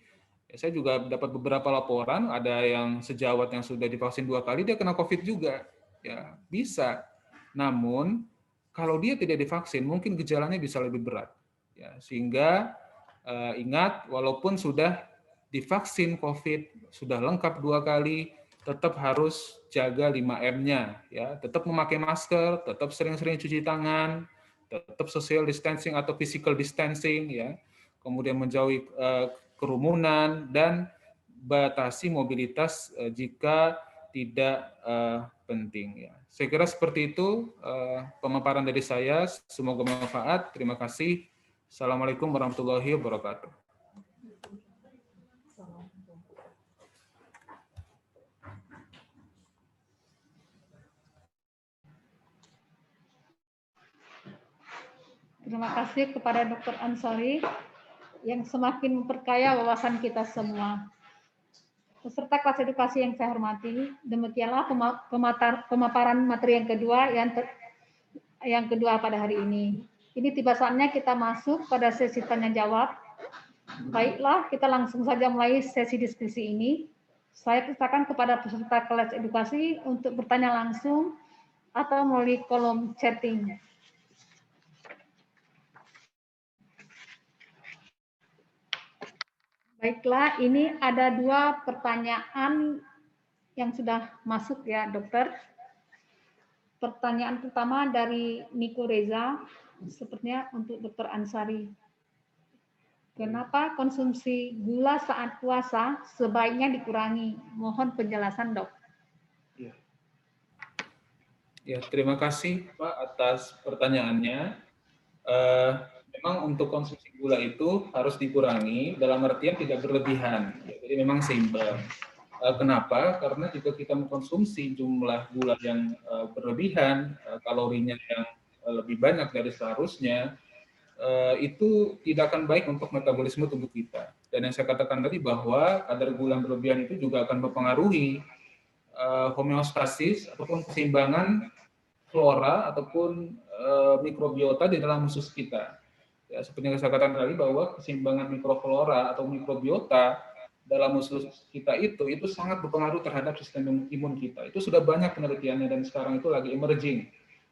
Ya, saya juga dapat beberapa laporan, ada yang sejawat yang sudah divaksin 2 kali, dia kena COVID juga. Ya, bisa. Namun, kalau dia tidak divaksin, mungkin gejalanya bisa lebih berat. Ya, sehingga ingat, walaupun sudah divaksin COVID, sudah lengkap 2 kali, tetap harus jaga 5M-nya. Ya, tetap memakai masker, tetap sering-sering cuci tangan, tetap social distancing atau physical distancing, ya, kemudian menjauhi kerumunan, dan batasi mobilitas jika tidak penting. Ya. Saya kira seperti itu pemaparan dari saya. Semoga bermanfaat. Terima kasih. Assalamualaikum warahmatullahi wabarakatuh. Terima kasih kepada Dr. Ansari yang semakin memperkaya wawasan kita semua. Peserta kelas edukasi yang saya hormati, demikianlah pemaparan materi yang kedua pada hari ini. Ini tiba saatnya kita masuk pada sesi tanya jawab. Baiklah, kita langsung saja mulai sesi diskusi ini. Saya persilakan kepada peserta kelas edukasi untuk bertanya langsung atau melalui kolom chatting. Baiklah, ini ada 2 pertanyaan yang sudah masuk ya, dokter. Pertanyaan pertama dari Niko Reza, sepertinya untuk Dr. Ansari. Kenapa konsumsi gula saat puasa sebaiknya dikurangi? Mohon penjelasan, Dok. Ya, terima kasih Pak atas pertanyaannya. Memang untuk konsumsi gula itu harus dikurangi dalam artian tidak berlebihan. Ya, jadi memang seimbang. Kenapa? Karena jika kita mengkonsumsi jumlah gula yang berlebihan, kalorinya yang lebih banyak dari seharusnya, itu tidak akan baik untuk metabolisme tubuh kita. Dan yang saya katakan tadi bahwa kadar gula berlebihan itu juga akan mempengaruhi homeostasis ataupun keseimbangan flora ataupun mikrobiota di dalam usus kita. Ya, seperti yang saya katakan tadi bahwa keseimbangan mikroflora atau mikrobiota dalam usus kita itu sangat berpengaruh terhadap sistem imun kita. Itu sudah banyak penelitiannya dan sekarang itu lagi emerging.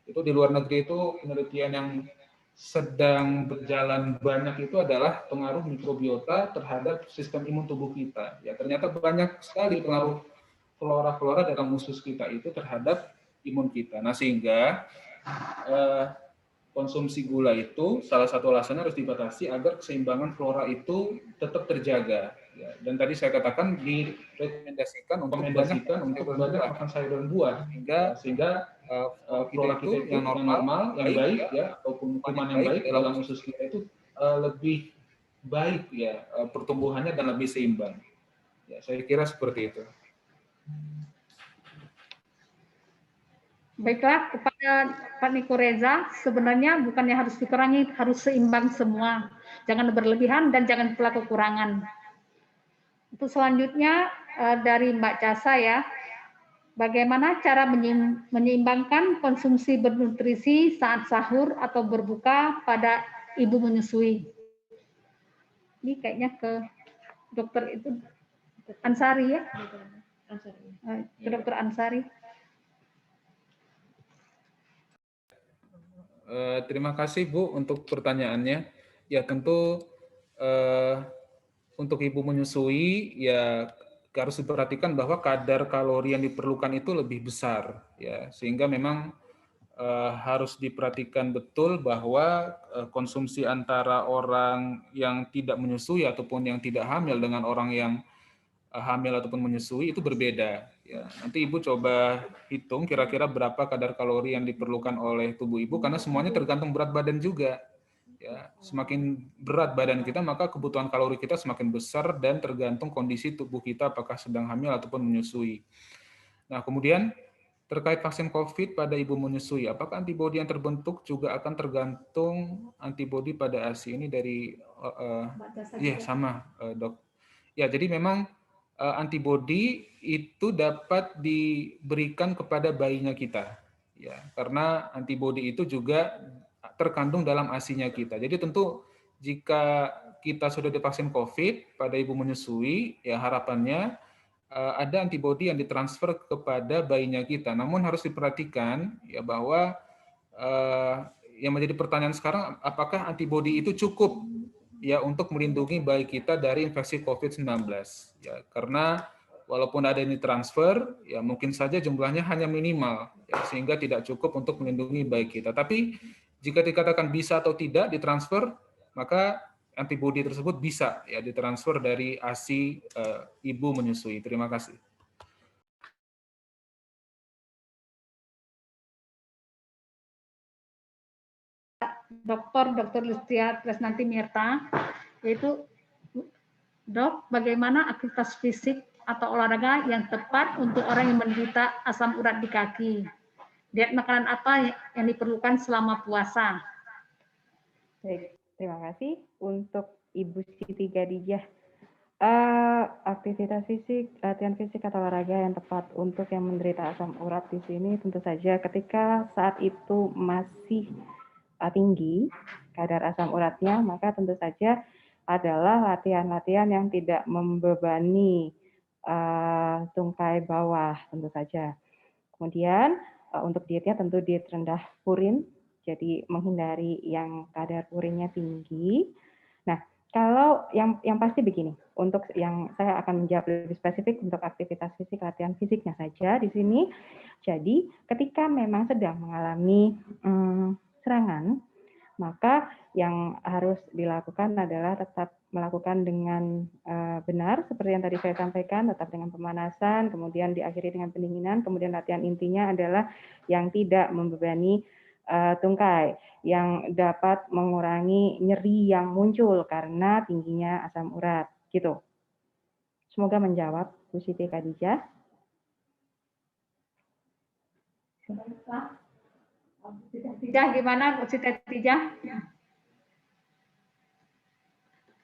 Itu di luar negeri itu penelitian yang sedang berjalan banyak itu adalah pengaruh mikrobiota terhadap sistem imun tubuh kita. Ya, ternyata banyak sekali pengaruh flora-flora dalam usus kita itu terhadap imun kita. Nah, sehingga konsumsi gula itu salah satu alasannya harus dibatasi agar keseimbangan flora itu tetap terjaga. Ya, dan tadi saya katakan direkomendasikan untuk banyak makan sayur dan buah sehingga flora kita itu yang normal, yang baik ya, ataupun kuman yang baik dalam usus kita itu lebih baik ya pertumbuhannya dan lebih seimbang. Ya, saya kira seperti itu. Baiklah, kepada Pak Niko Reza, sebenarnya bukannya harus dikurangi, harus seimbang semua. Jangan berlebihan dan jangan pula kekurangan. Untuk selanjutnya dari Mbak Casa ya, bagaimana cara menyeimbangkan konsumsi bernutrisi saat sahur atau berbuka pada ibu menyusui? Ini kayaknya ke dokter itu Ansari ya, ke dokter Ansari. Terima kasih Bu untuk pertanyaannya. Ya tentu untuk ibu menyusui ya harus diperhatikan bahwa kadar kalori yang diperlukan itu lebih besar ya, sehingga memang harus diperhatikan betul bahwa konsumsi antara orang yang tidak menyusui ataupun yang tidak hamil dengan orang yang hamil ataupun menyusui itu berbeda. Ya, nanti ibu coba hitung kira-kira berapa kadar kalori yang diperlukan oleh tubuh ibu, karena semuanya tergantung berat badan juga. Ya, semakin berat badan kita maka kebutuhan kalori kita semakin besar dan tergantung kondisi tubuh kita apakah sedang hamil ataupun menyusui. Nah, kemudian terkait vaksin COVID pada ibu menyusui, apakah antibodi yang terbentuk juga akan tergantung antibodi pada ASI ini dari iya sama dok. Ya, jadi memang antibodi itu dapat diberikan kepada bayinya kita, ya, karena antibodi itu juga terkandung dalam ASI-nya kita. Jadi tentu jika kita sudah divaksin COVID pada ibu menyusui, ya harapannya ada antibodi yang ditransfer kepada bayinya kita. Namun harus diperhatikan ya bahwa yang menjadi pertanyaan sekarang, apakah antibodi itu cukup ya untuk melindungi bayi kita dari infeksi COVID-19? Ya, karena walaupun ada ini transfer, ya mungkin saja jumlahnya hanya minimal, ya, sehingga tidak cukup untuk melindungi bayi kita. Tapi jika dikatakan bisa atau tidak ditransfer, maka antibodi tersebut bisa ya ditransfer dari ASI ibu menyusui. Terima kasih. Dr. Listia Tresnanti Mirta, yaitu Dok, bagaimana aktivitas fisik atau olahraga yang tepat untuk orang yang menderita asam urat di kaki? Diet makanan apa yang diperlukan selama puasa? Baik, terima kasih untuk Ibu Siti Khadijah. Aktivitas fisik, latihan fisik atau olahraga yang tepat untuk yang menderita asam urat di sini tentu saja ketika saat itu masih tinggi kadar asam uratnya, maka tentu saja adalah latihan-latihan yang tidak membebani tungkai bawah tentu saja. Kemudian untuk dietnya tentu diet rendah purin, jadi menghindari yang kadar purinnya tinggi. Nah, kalau yang pasti begini, untuk yang saya akan menjawab lebih spesifik untuk aktivitas fisik, latihan fisiknya saja di sini. Jadi, ketika memang sedang mengalami serangan, maka yang harus dilakukan adalah tetap melakukan dengan benar, seperti yang tadi saya sampaikan, tetap dengan pemanasan, kemudian diakhiri dengan pendinginan, kemudian latihan intinya adalah yang tidak membebani tungkai, yang dapat mengurangi nyeri yang muncul karena tingginya asam urat, gitu. Semoga menjawab, Bu Siti Khadijah. Gimana Bu Siti Khadijah?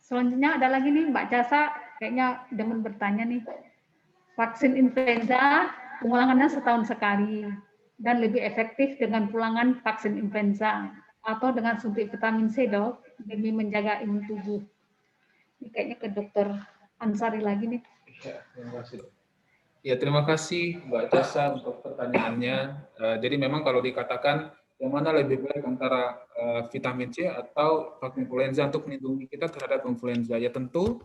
Selanjutnya ada lagi nih Mbak Jasa, kayaknya demen bertanya nih. Vaksin influenza pengulangannya setahun sekali dan lebih efektif dengan pulangan vaksin influenza atau dengan suntik vitamin C, Dok, demi menjaga imun tubuh. Ini kayaknya ke Dokter Ansari lagi nih. Ya, terima kasih. Ya, terima kasih Mbak Jasa untuk pertanyaannya. Jadi memang kalau dikatakan yang mana lebih baik antara vitamin C atau vaksin influenza untuk melindungi kita terhadap influenza, ya tentu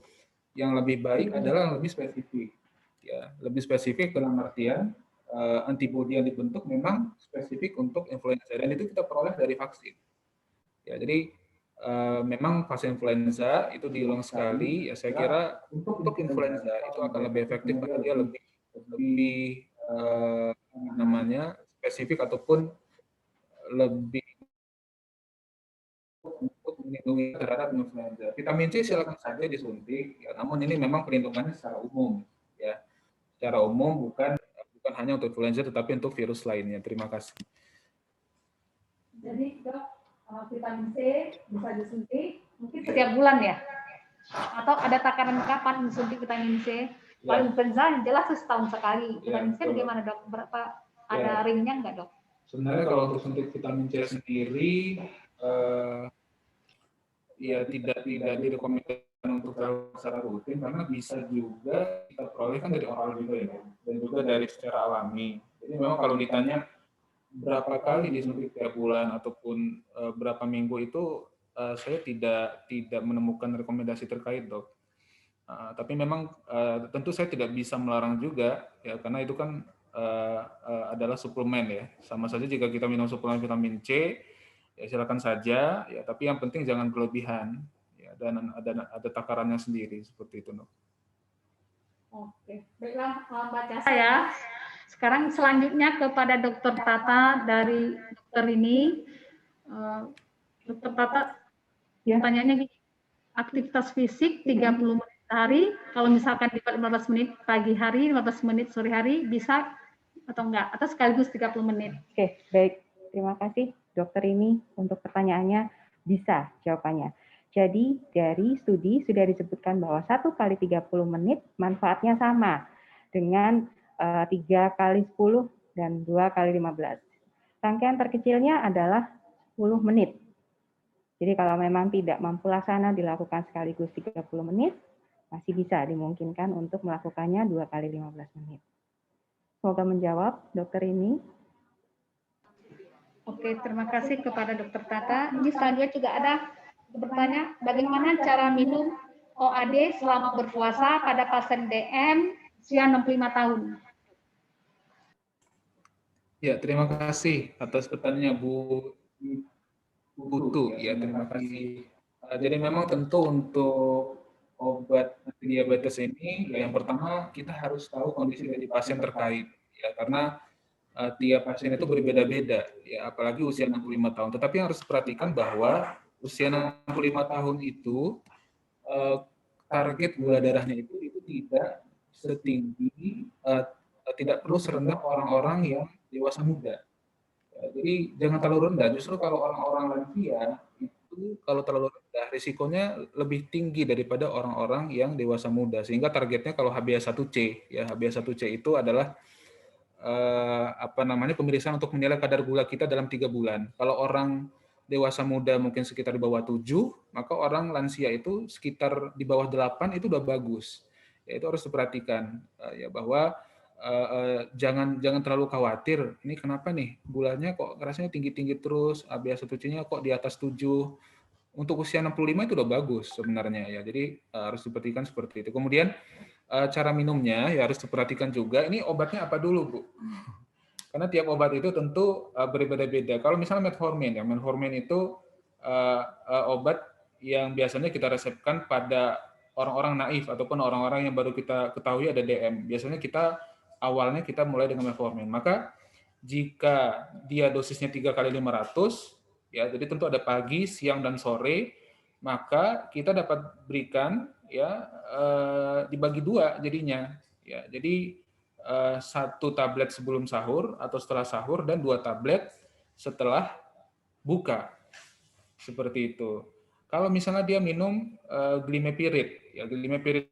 yang lebih baik adalah lebih spesifik. Ya, lebih spesifik dalam artian antibodi yang dibentuk memang spesifik untuk influenza dan itu kita peroleh dari vaksin. Ya, jadi memang vaksin influenza itu diulang sekali. Ya, saya kira untuk influenza itu akan lebih efektif karena dia lebih namanya spesifik ataupun lebih untuk melindungi terhadap influenza. Vitamin C silakan saja disuntik, ya, namun ini memang perlindungannya secara umum, ya, secara umum bukan hanya untuk influenza tetapi untuk virus lainnya. Terima kasih. Jadi Dok, vitamin C bisa disuntik mungkin setiap bulan ya? Atau ada takaran kapan disuntik vitamin C? Kalau influenza yang jelas setahun sekali. Vitamin C bagaimana Dok? Berapa ada ringnya enggak Dok? Sebenarnya kalau untuk suntik vitamin C sendiri ya tidak direkomendasikan untuk secara rutin karena bisa juga kita peroleh kan dari oral juga ya dan juga dari secara alami. Jadi memang kalau ditanya berapa kali disuntik tiap bulan ataupun berapa minggu itu saya tidak menemukan rekomendasi terkait, Dok. Tapi memang tentu saya tidak bisa melarang juga ya karena itu kan adalah suplemen ya. Sama saja jika kita minum suplemen vitamin C ya silakan saja ya, tapi yang penting jangan berlebihan ya dan ada takarannya sendiri seperti itu, Dok. Oke, baiklah Mbak Jasa ya. Sekarang selanjutnya kepada Dokter Tata dari dokter ini. Dokter Tata, pertanyaannya gini, aktivitas fisik 30 menit sehari, kalau misalkan di 15 menit pagi hari, 15 menit sore hari, bisa atau enggak? Atau sekaligus 30 menit? Oke, baik. Terima kasih dokter ini untuk pertanyaannya. Bisa jawabannya. Jadi dari studi sudah disebutkan bahwa 1 kali 30 menit manfaatnya sama dengan 3 kali 10 dan 2 kali 15. Rangkaian terkecilnya adalah 10 menit. Jadi kalau memang tidak mampu laksana dilakukan sekaligus 30 menit, masih bisa dimungkinkan untuk melakukannya 2 kali 15 menit. Semoga menjawab, Dokter ini. Oke, terima kasih kepada Dokter Tata. Ini selanjutnya juga ada bertanya, bagaimana cara minum OAD selama berpuasa pada pasien DM usia 65 tahun? Ya, terima kasih atas pertanyaannya Bu Putu. Ya, terima kasih. Jadi memang tentu untuk obat diabetes ini, ya, yang pertama kita harus tahu kondisi dari pasien terkait, ya, karena tiap pasien itu berbeda-beda, ya, apalagi usia 65 tahun. Tetapi yang harus diperhatikan bahwa usia 65 tahun itu target gula darahnya itu tidak setinggi, tidak perlu serendah orang-orang yang dewasa muda. Jadi jangan terlalu rendah. Justru kalau orang-orang lansia itu kalau terlalu rendah, risikonya lebih tinggi daripada orang-orang yang dewasa muda. Sehingga targetnya kalau HbA1c, ya HbA1c itu adalah pemeriksaan untuk menilai kadar gula kita dalam 3 bulan. Kalau orang dewasa muda mungkin sekitar di bawah 7, maka orang lansia itu sekitar di bawah 8 itu udah bagus. Ya, itu harus diperhatikan ya, bahwa jangan terlalu khawatir. Ini kenapa nih gulanya kok rasanya tinggi-tinggi terus, HbA1c-nya kok di atas 7. Untuk usia 65 itu udah bagus sebenarnya ya. Jadi harus diperhatikan seperti itu. Kemudian cara minumnya ya harus diperhatikan juga. Ini obatnya apa dulu, Bu? Karena tiap obat itu tentu berbeda-beda. Kalau misalnya metformin, ya metformin itu obat yang biasanya kita resepkan pada orang-orang naif ataupun orang-orang yang baru kita ketahui ada DM. Biasanya awalnya kita mulai dengan metformin. Maka jika dia dosisnya 3 kali 500, ya, jadi tentu ada pagi, siang, dan sore, maka kita dapat berikan ya dibagi 2 jadinya. Ya, jadi 1 tablet sebelum sahur atau setelah sahur dan 2 tablet setelah buka. Seperti itu. Kalau misalnya dia minum glimepirid, ya glimepirid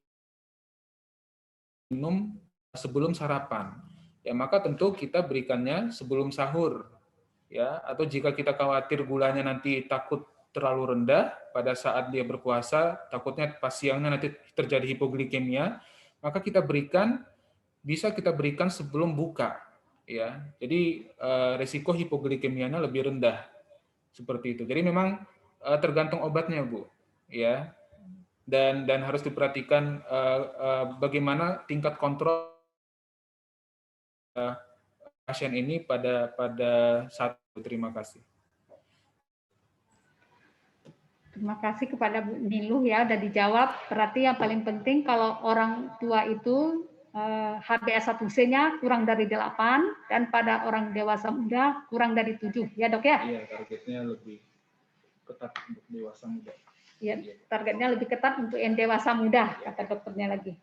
minum sebelum sarapan, ya maka tentu kita berikannya sebelum sahur, ya. Atau jika kita khawatir gulanya nanti takut terlalu rendah pada saat dia berpuasa, takutnya pas siangnya nanti terjadi hipoglikemia, maka bisa kita berikan sebelum buka, ya. Jadi resiko hipoglikemianya lebih rendah, seperti itu. Jadi memang tergantung obatnya, Bu, ya. Dan harus diperhatikan bagaimana tingkat kontrol pasien ini pada saat itu. Terima kasih. Terima kasih kepada Bu Niluh ya, udah dijawab. Berarti yang paling penting kalau orang tua itu HbA1c-nya kurang dari 8 dan pada orang dewasa muda kurang dari 7. Ya, Dok ya? Iya, targetnya lebih ketat untuk dewasa muda. Ya, targetnya lebih ketat untuk yang dewasa muda, kata dokternya lagi.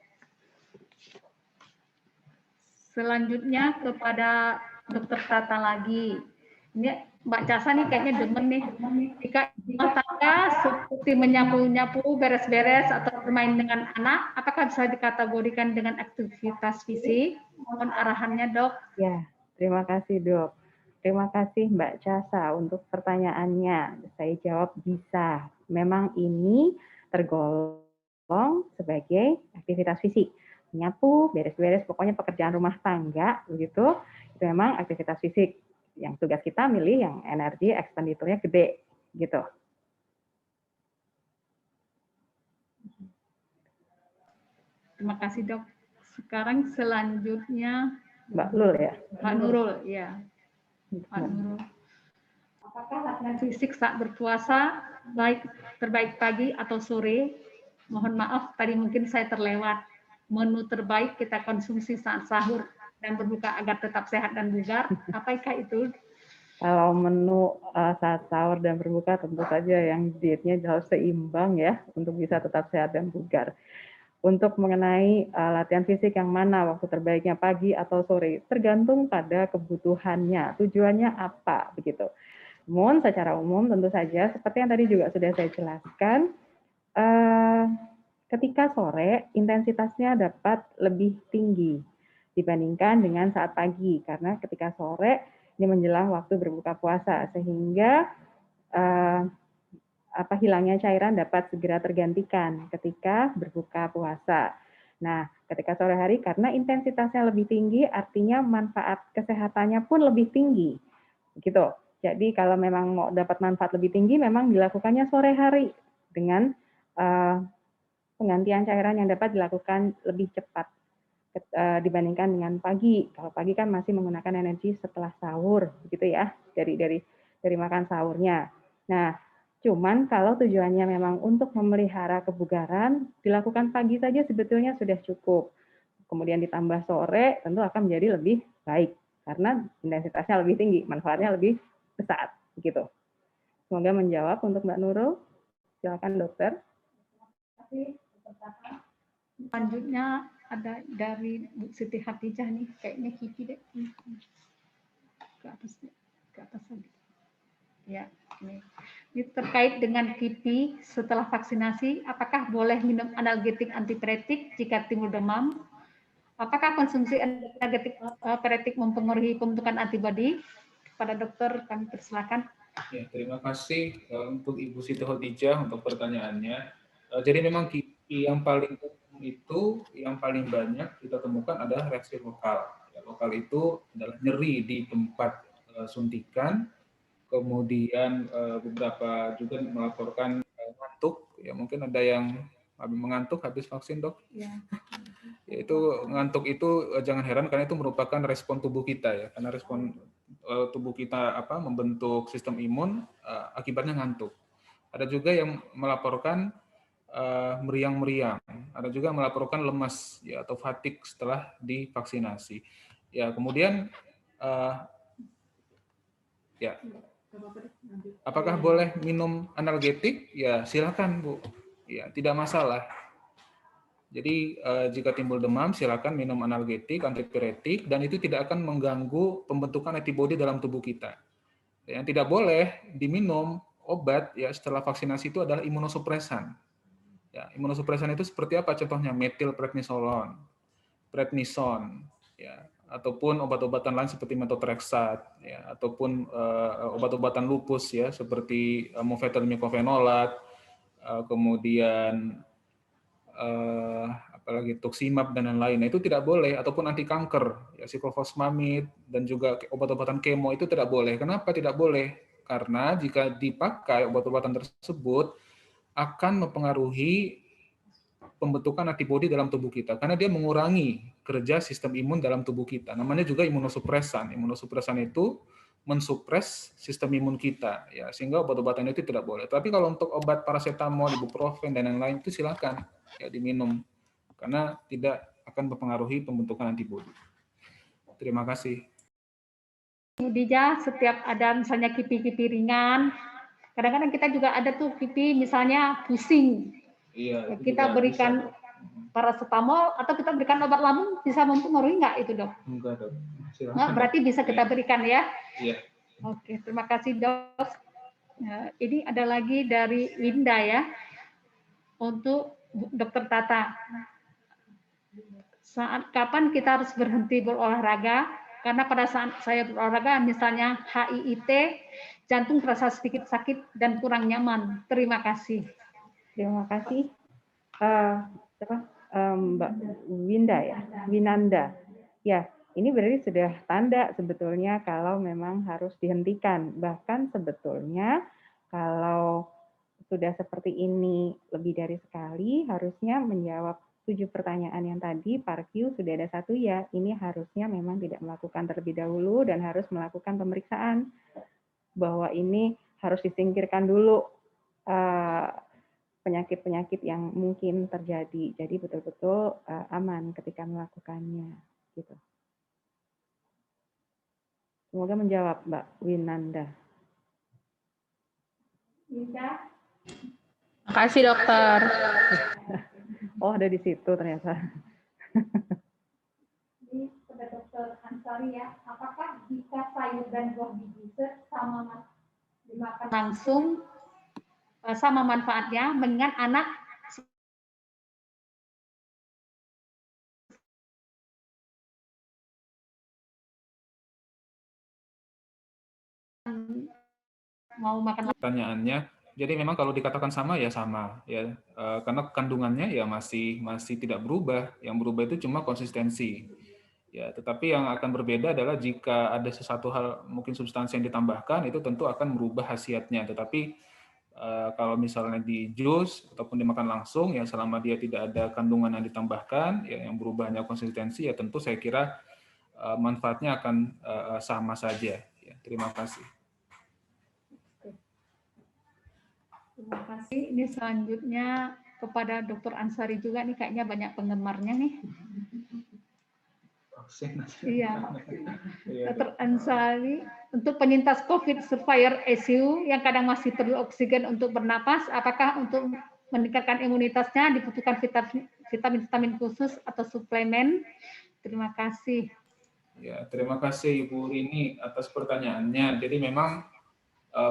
Selanjutnya kepada Dokter Tata lagi. Ini Mbak Casa nih kayaknya demen nih. Jika tangga seperti menyapu-nyapu, beres-beres atau bermain dengan anak, apakah bisa dikategorikan dengan aktivitas fisik? Mohon arahannya, Dok. Ya, terima kasih, Dok. Terima kasih Mbak Casa untuk pertanyaannya. Saya jawab bisa. Memang ini tergolong sebagai aktivitas fisik. Menyapu, beres-beres, pokoknya pekerjaan rumah tangga, begitu. Itu memang aktivitas fisik. Yang tugas kita milih yang energi ekspenditurnya gede, gitu. Terima kasih, Dok. Sekarang selanjutnya Mbak Lul ya? Pak Nurul, ya. Pak Nurul. Apakah latihan fisik saat berpuasa terbaik pagi atau sore? Mohon maaf, tadi mungkin saya terlewat. Menu terbaik kita konsumsi saat sahur dan berbuka agar tetap sehat dan bugar. Apakah itu? Kalau menu saat sahur dan berbuka tentu saja yang dietnya harus seimbang ya untuk bisa tetap sehat dan bugar. Untuk mengenai latihan fisik yang mana waktu terbaiknya pagi atau sore, tergantung pada kebutuhannya, tujuannya apa begitu. Namun secara umum tentu saja seperti yang tadi juga sudah saya jelaskan, ketika sore intensitasnya dapat lebih tinggi dibandingkan dengan saat pagi, karena ketika sore ini menjelang waktu berbuka puasa, sehingga hilangnya cairan dapat segera tergantikan ketika berbuka puasa. Nah, ketika sore hari karena intensitasnya lebih tinggi, artinya manfaat kesehatannya pun lebih tinggi, gitu. Jadi kalau memang mau dapat manfaat lebih tinggi, memang dilakukannya sore hari dengan penggantian cairan yang dapat dilakukan lebih cepat dibandingkan dengan pagi. Kalau pagi kan masih menggunakan energi setelah sahur, gitu ya, dari makan sahurnya. Nah, cuman kalau tujuannya memang untuk memelihara kebugaran, dilakukan pagi saja sebetulnya sudah cukup. Kemudian ditambah sore, tentu akan menjadi lebih baik karena intensitasnya lebih tinggi, manfaatnya lebih besar, gitu. Semoga menjawab untuk Mbak Nurul. Silakan dokter. Selanjutnya ada dari Bu Siti Hatijah nih, kayaknya Kiki deh. Ke atas lagi. Ya, ini terkait dengan KIPI setelah vaksinasi, apakah boleh minum analgetik antipiretik jika timbul demam? Apakah konsumsi analgetik piretik mempengaruhi pembentukan antibodi? Kepada dokter kami persilakan. Ya, terima kasih untuk Ibu Siti Hatijah untuk pertanyaannya. Jadi memang KIPI yang paling umum itu, yang paling banyak kita temukan adalah reaksi lokal. Ya, lokal itu adalah nyeri di tempat suntikan, kemudian beberapa juga melaporkan ngantuk. Ya, mungkin ada yang mengantuk habis vaksin, dok. Ya. Yaitu ngantuk itu jangan heran karena itu merupakan respon tubuh kita ya, karena respon tubuh kita membentuk sistem imun, akibatnya ngantuk. Ada juga yang melaporkan meriang-meriang, ada juga melaporkan lemas ya atau fatigue setelah divaksinasi. Ya, kemudian ya, apakah boleh minum analgetik? Ya, silakan Bu. Ya, tidak masalah. Jadi jika timbul demam, silakan minum analgetik, antipiretik, dan itu tidak akan mengganggu pembentukan antibodi dalam tubuh kita. Yang tidak boleh diminum obat ya setelah vaksinasi itu adalah imunosupresan. Ya, imunosupresan itu seperti apa? Contohnya metilprednisolon, prednison, ya, ataupun obat-obatan lain seperti methotrexate, ya, ataupun obat-obatan lupus ya seperti mofetil-mecofenolat, kemudian apalagi tuximab dan lain-lain. Nah, itu tidak boleh, ataupun anti kanker ya siklofosfamid dan juga obat-obatan kemo itu tidak boleh. Kenapa tidak boleh? Karena jika dipakai obat-obatan tersebut akan mempengaruhi pembentukan antibodi dalam tubuh kita karena dia mengurangi kerja sistem imun dalam tubuh kita. Namanya juga imunosupresan. Imunosupresan itu mensupres sistem imun kita ya, sehingga obat-obatan itu tidak boleh. Tapi kalau untuk obat paracetamol, ibuprofen dan lain-lain itu silakan ya diminum karena tidak akan mempengaruhi pembentukan antibodi. Terima kasih. Bu Dija, setiap ada misalnya kipi-kipi ringan, kadang-kadang kita juga ada tuh kipi misalnya pusing. Iya, kita berikan paracetamol atau kita berikan obat lambung, bisa mempengaruhi nggak itu, dok? Enggak, dok. Nggak, berarti bisa kita berikan ya? Iya. Oke, terima kasih, dok. Nah, ini ada lagi dari Winda ya, untuk Dokter Tata. Saat kapan kita harus berhenti berolahraga? Karena pada saat saya berolahraga, misalnya HIIT, jantung terasa sedikit sakit dan kurang nyaman. Terima kasih. Terima kasih. Mbak Winda ya, Winanda. Ya, ini berarti sudah tanda sebetulnya kalau memang harus dihentikan. Bahkan sebetulnya kalau sudah seperti ini lebih dari sekali, harusnya menjawab 7 pertanyaan yang tadi, PARQ sudah ada 1 ya, ini harusnya memang tidak melakukan terlebih dahulu dan harus melakukan pemeriksaan bahwa ini harus disingkirkan dulu penyakit-penyakit yang mungkin terjadi. Jadi betul-betul aman ketika melakukannya. Gitu. Semoga menjawab, Mbak Winanda. Terima kasih, dokter. Oh, ada di situ ternyata. Ini pada Dokter Ansari ya, apakah jika sayur dan buah biji sama dimakan langsung sama manfaatnya, mengingat anak mau makan. Pertanyaannya, jadi memang kalau dikatakan sama ya sama ya, karena kandungannya ya masih tidak berubah. Yang berubah itu cuma konsistensi. Ya, tetapi yang akan berbeda adalah jika ada sesuatu hal mungkin substansi yang ditambahkan itu tentu akan merubah khasiatnya. Tetapi kalau misalnya di jus ataupun dimakan langsung ya selama dia tidak ada kandungan yang ditambahkan ya yang berubahnya konsistensi ya tentu saya kira manfaatnya akan sama saja. Ya, terima kasih. Terima kasih. Ini selanjutnya kepada Dr. Ansari juga nih kayaknya banyak penggemarnya nih. Iya. Dr. Ansari, untuk penyintas COVID survivor ICU yang kadang masih perlu oksigen untuk bernapas, apakah untuk meningkatkan imunitasnya dibutuhkan vitamin-vitamin khusus atau suplemen? Terima kasih. Ya, terima kasih Ibu Rini atas pertanyaannya. Jadi memang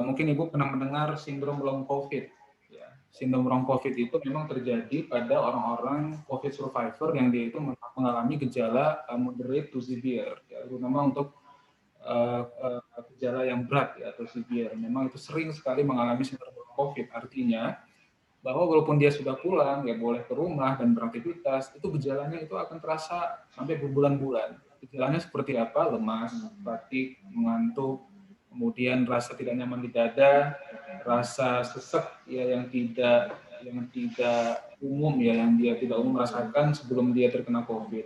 mungkin Ibu pernah mendengar sindrom long COVID. Ya, sindrom long COVID itu memang terjadi pada orang-orang COVID survivor yang dia itu mengalami gejala moderate to severe, ya, terutama untuk gejala yang berat ya, atau severe. Memang itu sering sekali mengalami sindrom long COVID. Artinya bahwa walaupun dia sudah pulang, ya boleh ke rumah dan beraktivitas, itu gejalanya itu akan terasa sampai berbulan-bulan. Gejalanya seperti apa? Lemas, fatigue, mengantuk, kemudian rasa tidak nyaman di dada, rasa sesek ya yang tidak umum ya, yang dia tidak umum merasakan sebelum dia terkena COVID.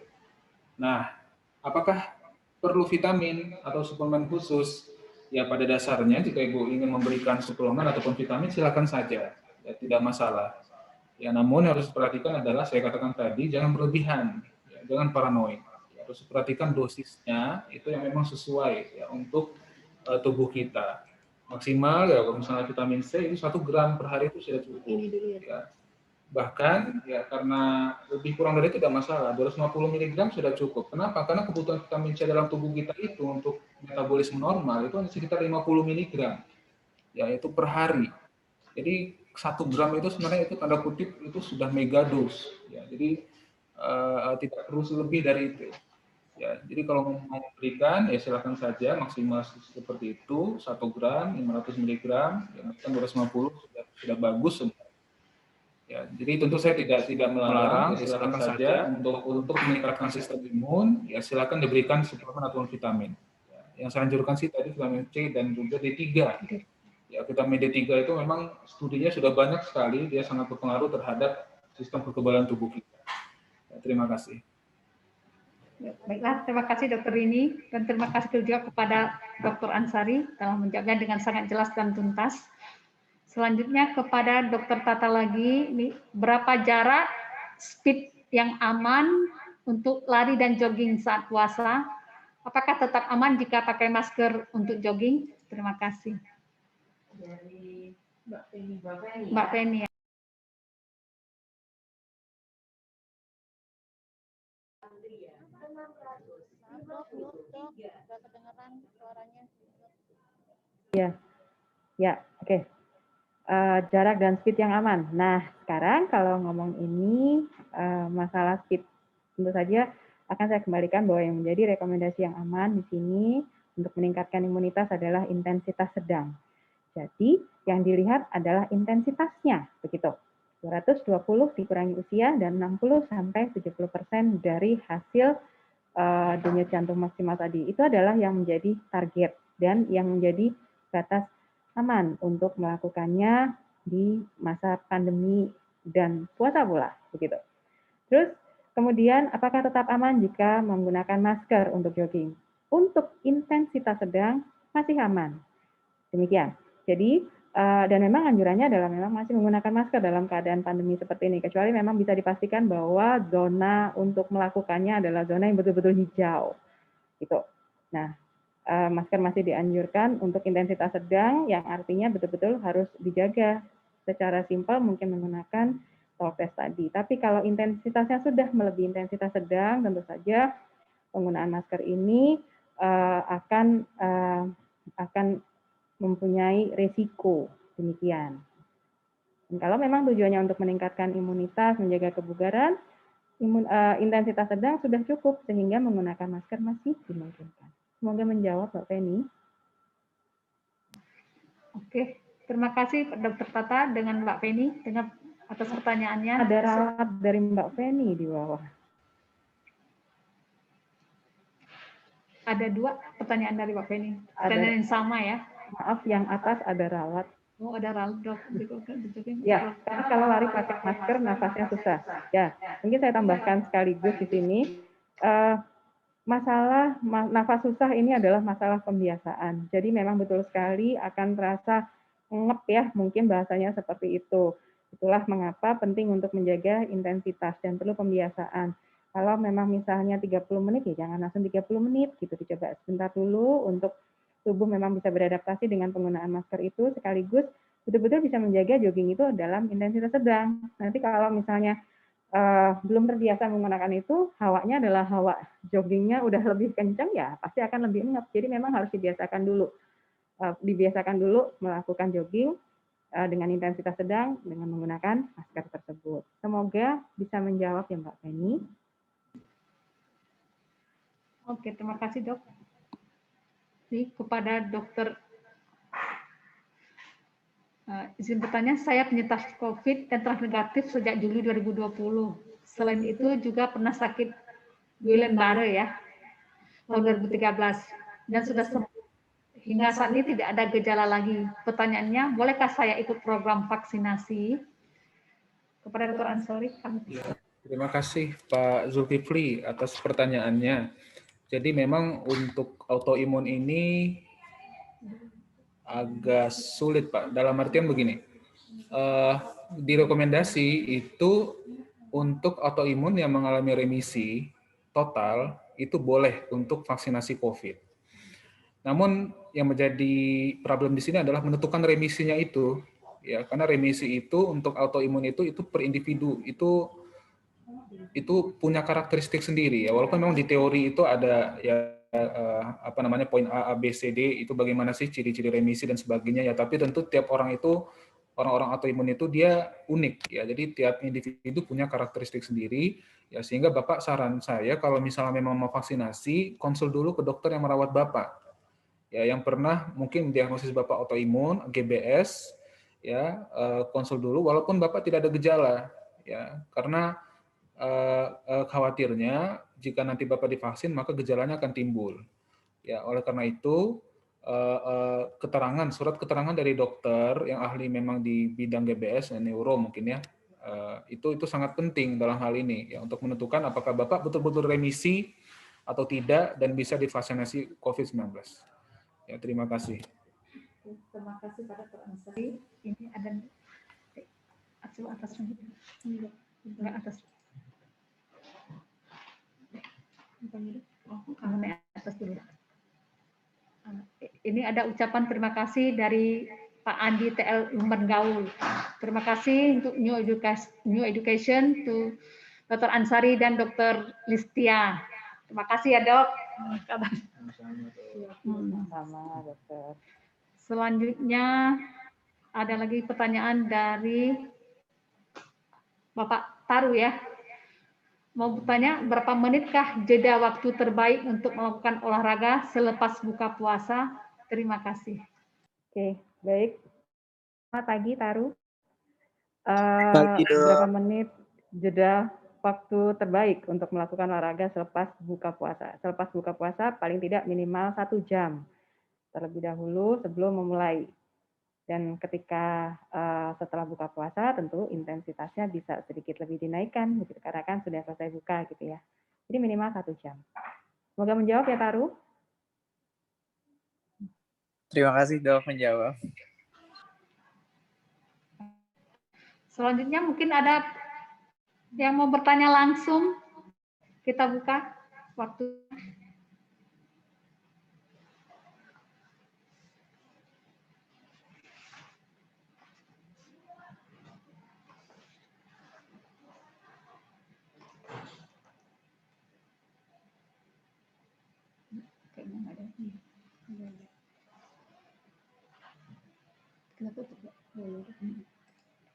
Nah, apakah perlu vitamin atau suplemen khusus? Ya pada dasarnya jika Ibu ingin memberikan suplemen ataupun vitamin silakan saja, ya tidak masalah. Ya namun yang harus diperhatikan adalah saya katakan tadi jangan berlebihan, ya, jangan paranoid. Ya, harus perhatikan dosisnya itu yang memang sesuai ya untuk tubuh kita. Maksimal ya kalau misalnya vitamin C itu 1 gram per hari itu sudah cukup. Ya. Bahkan ya karena lebih kurang dari itu tidak masalah, 250 mg sudah cukup. Kenapa? Karena kebutuhan vitamin C dalam tubuh kita itu untuk metabolisme normal itu hanya sekitar 50 mg, yaitu per hari. Jadi 1 gram itu sebenarnya itu tanda kutip itu sudah mega dose. Ya, jadi tidak perlu lebih dari itu. Ya, jadi kalau mau memberikan ya silakan saja maksimal seperti itu 1 gram 500 mg, ya 250 sudah bagus. Ya, jadi tentu saya tidak melarang, ya silakan saja untuk meningkatkan sistem imun, ya silakan diberikan suplemen atau vitamin. Ya, yang saya anjurkan sih tadi vitamin C dan juga D3. Ya, vitamin D3 itu memang studinya sudah banyak sekali, dia sangat berpengaruh terhadap sistem kekebalan tubuh kita. Ya, terima kasih. Ya, baiklah, terima kasih Dokter Rini dan terima kasih juga kepada Dr. Ansari telah menjawabnya dengan sangat jelas dan tuntas. Selanjutnya kepada Dr. Tata lagi, ini berapa jarak speed yang aman untuk lari dan jogging saat puasa? Apakah tetap aman jika pakai masker untuk jogging? Terima kasih. Dari Mbak Penny. Mbak Penny. Ya. Ya, oke. Jarak dan speed yang aman. Nah, sekarang kalau ngomong ini masalah speed, tentu saja akan saya kembalikan bahwa yang menjadi rekomendasi yang aman di sini untuk meningkatkan imunitas adalah intensitas sedang. Jadi, yang dilihat adalah intensitasnya, begitu. 220 dikurangi usia dan 60-70% dari hasil denyut jantung maksimal tadi. Itu adalah yang menjadi target dan yang menjadi batas aman untuk melakukannya di masa pandemi dan puasa pula, begitu. Terus kemudian apakah tetap aman jika menggunakan masker untuk jogging? Untuk intensitas sedang masih aman. Demikian. Jadi dan memang anjurannya adalah memang masih menggunakan masker dalam keadaan pandemi seperti ini, kecuali memang bisa dipastikan bahwa zona untuk melakukannya adalah zona yang betul-betul hijau. Gitu. Nah, masker masih dianjurkan untuk intensitas sedang, yang artinya betul-betul harus dijaga secara simpel mungkin menggunakan swab test tadi. Tapi kalau intensitasnya sudah melebihi intensitas sedang, tentu saja penggunaan masker ini akan mempunyai resiko demikian. Dan kalau memang tujuannya untuk meningkatkan imunitas, menjaga kebugaran, intensitas sedang sudah cukup sehingga menggunakan masker masih dimungkinkan. Semoga menjawab Mbak Penny. Oke, terima kasih Dr. Tata dengan Mbak Penny dengan atas pertanyaannya. Ada ralat dari Mbak Penny di bawah. Ada 2 pertanyaan dari Mbak Penny. Ada. Pertanyaan yang sama ya. Maaf, yang atas ada ralat. Oh, ada ralat, Dok. Ya, karena kalau lari pakai masker nafasnya susah. Ya, mungkin saya tambahkan sekaligus di sini. Masalah nafas susah ini adalah masalah pembiasaan. Jadi memang betul sekali akan terasa ngep ya, mungkin bahasanya seperti itu. Itulah mengapa penting untuk menjaga intensitas dan perlu pembiasaan. Kalau memang misalnya 30 menit ya jangan langsung 30 menit gitu, dicoba sebentar dulu untuk tubuh memang bisa beradaptasi dengan penggunaan masker itu, sekaligus betul-betul bisa menjaga jogging itu dalam intensitas sedang. Nanti kalau misalnya belum terbiasa menggunakan itu, hawanya adalah hawa joggingnya udah lebih kencang ya pasti akan lebih ngep. Jadi memang harus dibiasakan dulu melakukan jogging dengan intensitas sedang dengan menggunakan masker tersebut. Semoga bisa menjawab ya Mbak Penny. Oke, terima kasih Dok. Ini kepada Dokter izin bertanya, saya penyintas COVID dan telah negatif sejak Juli 2020. Selain itu juga pernah sakit Guillain-Barré ya, tahun 2013 dan sudah sembuh. Hingga saat ini tidak ada gejala lagi. Pertanyaannya, bolehkah saya ikut program vaksinasi? Kepada Dr. Ansori. Ya, terima kasih Pak Zulkifli atas pertanyaannya. Jadi memang untuk autoimun ini agak sulit Pak. Dalam artian begini, direkomendasi itu untuk autoimun yang mengalami remisi total itu boleh untuk vaksinasi COVID. Namun yang menjadi problem di sini adalah menentukan remisinya itu, ya karena remisi itu untuk autoimun itu per individu itu punya karakteristik sendiri ya. Walaupun memang di teori itu ada ya poin A, B, C, D itu bagaimana sih ciri-ciri remisi dan sebagainya ya. Tapi tentu tiap orang itu orang-orang autoimun itu dia unik ya. Jadi tiap individu punya karakteristik sendiri ya. Sehingga Bapak saran saya kalau misalnya memang mau vaksinasi konsul dulu ke dokter yang merawat Bapak. Ya, yang pernah mungkin diagnosis Bapak autoimun, GBS, ya konsul dulu walaupun Bapak tidak ada gejala ya. Karena khawatirnya jika nanti Bapak divaksin maka gejalanya akan timbul. Ya, oleh karena itu surat keterangan dari dokter yang ahli memang di bidang GBS dan neuro mungkin ya itu sangat penting dalam hal ini ya untuk menentukan apakah Bapak betul-betul remisi atau tidak dan bisa divaksinasi COVID-19. Ya, terima kasih. Terima kasih pada Dr. Ansori. Ini ada atas atas. Atas dulu. Ini ada ucapan terima kasih dari Pak Andi TL Lumban Gaul. Terima kasih untuk New Education to Dr. Ansari dan Dr. Listia. Terima kasih ya Dok. Sama dokter. Selanjutnya ada lagi pertanyaan dari Bapak Taru ya. Mau bertanya, berapa menitkah jeda waktu terbaik untuk melakukan olahraga selepas buka puasa? Terima kasih. Oke, baik. Selamat pagi, Taru. Pagi, Dok. Berapa menit jeda waktu terbaik untuk melakukan olahraga selepas buka puasa? Selepas buka puasa paling tidak minimal 1 jam terlebih dahulu sebelum memulai. Dan ketika setelah buka puasa tentu intensitasnya bisa sedikit lebih dinaikkan gitu, karena kan sudah selesai buka gitu ya. Jadi minimal 1 jam. Semoga menjawab ya Taru. Terima kasih Dok menjawab. Selanjutnya mungkin ada yang mau bertanya langsung. Kita buka waktu.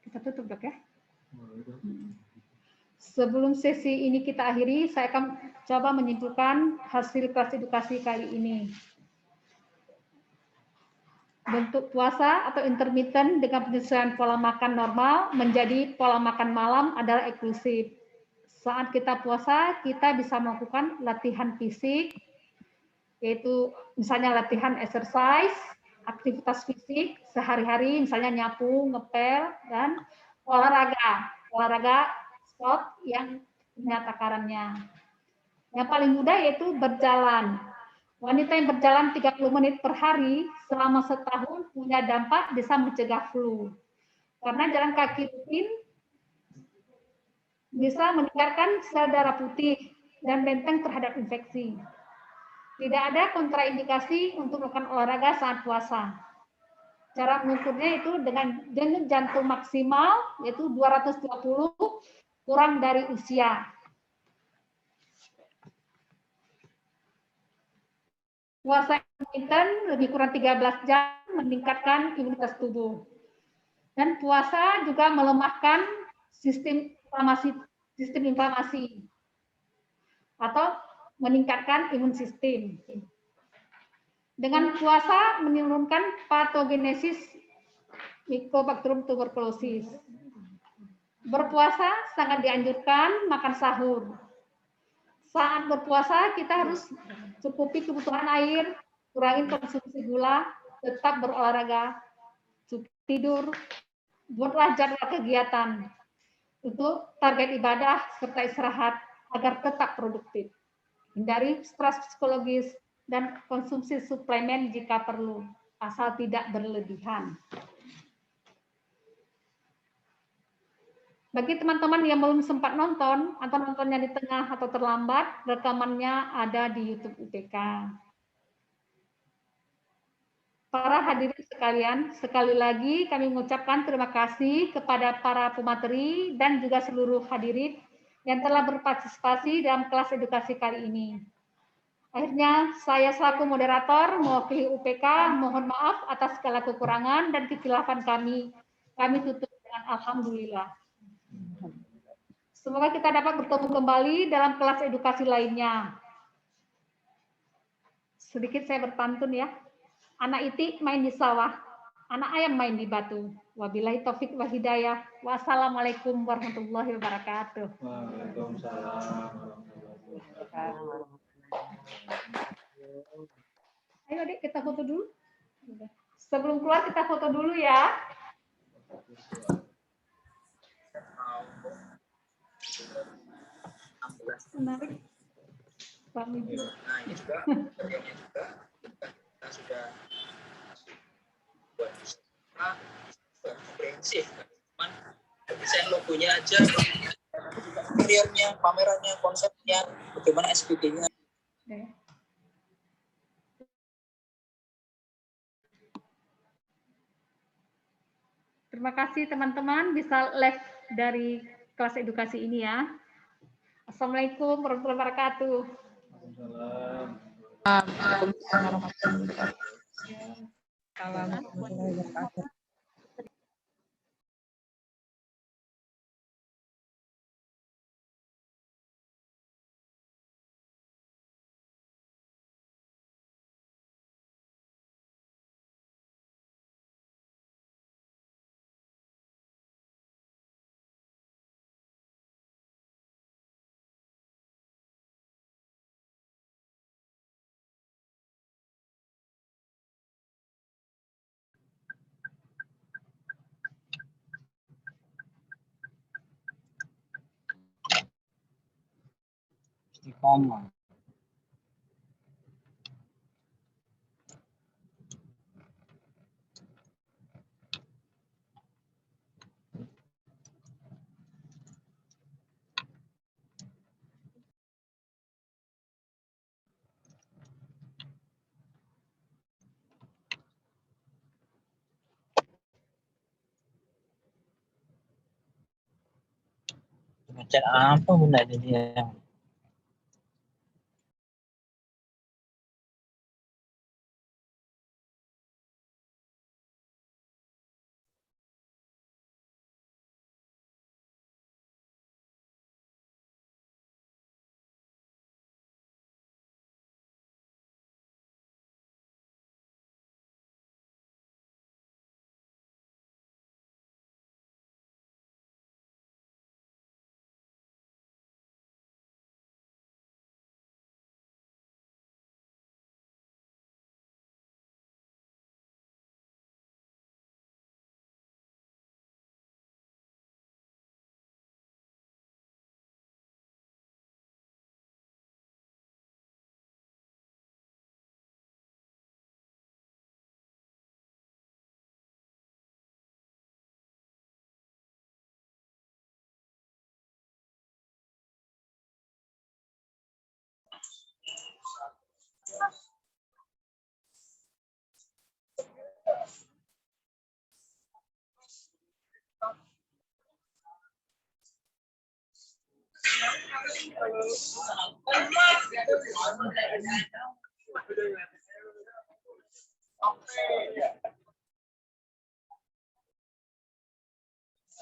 Kita tutup Dok ya. Sebelum sesi ini kita akhiri, saya akan coba menyimpulkan hasil kelas edukasi kali ini. bentuk puasa atau intermittent dengan penyesuaian pola makan normal menjadi pola makan malam adalah eksklusif. Saat kita puasa, kita bisa melakukan latihan fisik, yaitu misalnya latihan exercise, aktivitas fisik sehari-hari, misalnya nyapu, ngepel, dan olahraga sport yang punya takarannya. Yang paling mudah yaitu berjalan. Wanita yang berjalan 30 menit per hari selama setahun punya dampak bisa mencegah flu. Karena jalan kaki rutin bisa meningkatkan sel darah putih dan benteng terhadap infeksi. Tidak ada kontraindikasi untuk melakukan olahraga saat puasa. Cara mengukurnya itu dengan denyut jantung maksimal, yaitu 220 kurang dari usia. Puasa intermittent lebih kurang 13 jam meningkatkan imunitas tubuh. Dan puasa juga melemahkan sistem inflamasi atau meningkatkan imun sistem. Dengan puasa menurunkan patogenesis Mycobacterium tuberculosis. Berpuasa sangat dianjurkan makan sahur. Saat berpuasa kita harus cukupi kebutuhan air, kurangi konsumsi gula, tetap berolahraga, cukup tidur, buatlah jadwal kegiatan untuk target ibadah serta istirahat agar tetap produktif. Hindari stres psikologis dan konsumsi suplemen jika perlu, asal tidak berlebihan. Bagi teman-teman yang belum sempat nonton atau nontonnya di tengah atau terlambat, rekamannya ada di YouTube UPK. Para hadirin sekalian, sekali lagi kami mengucapkan terima kasih kepada para pemateri dan juga seluruh hadirin yang telah berpartisipasi dalam kelas edukasi kali ini. Akhirnya, saya selaku moderator mewakili UPK, mohon maaf atas segala kekurangan dan kekhilafan kami. Kami tutup dengan alhamdulillah. Semoga kita dapat bertemu kembali dalam kelas edukasi lainnya. Sedikit saya berpantun ya. Anak itik main di sawah, anak ayam main di batu. Wabillahi taufik wal hidayah. Wassalamualaikum warahmatullahi wabarakatuh. Waalaikumsalam. Ayo adik kita foto dulu. Sebelum keluar kita foto dulu ya. Menarik. Kami juga. Nah, ini juga bagiannya juga kita sudah buat komprehensif. Cuman desain logonya aja, interiornya, pamerannya, konsepnya, bagaimana SPT-nya. Terima kasih teman-teman bisa live dari kelas edukasi ini ya. Assalamualaikum warahmatullahi wabarakatuh. Waalaikumsalam. Istiqomah. Baca apa benda ini yang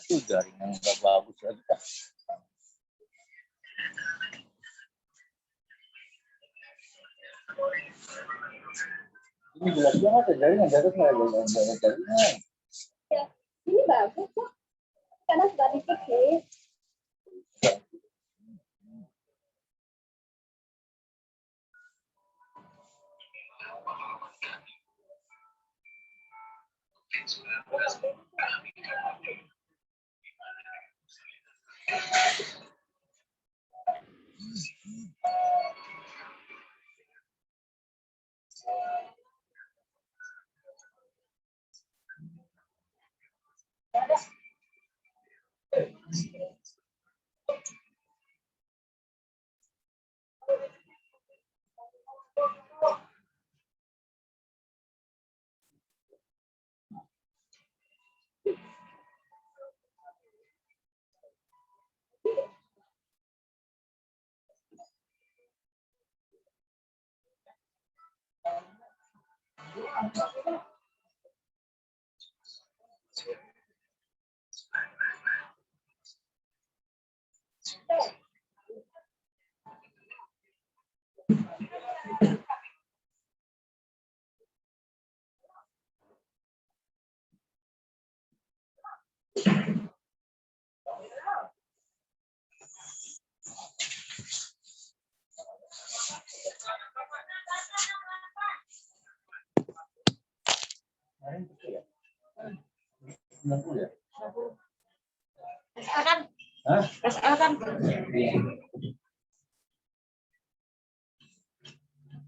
Aduh, jaringan nggak bagus lagi. Ini jelas banget ya, jaringan di atas nggak ada jaringan. Ya, ini bagus kok. Karena sudah dipikir.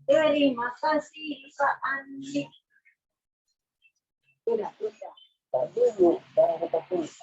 Terima kasih Pak Andi. Udah. Tadi dulu, jangan kita tulis.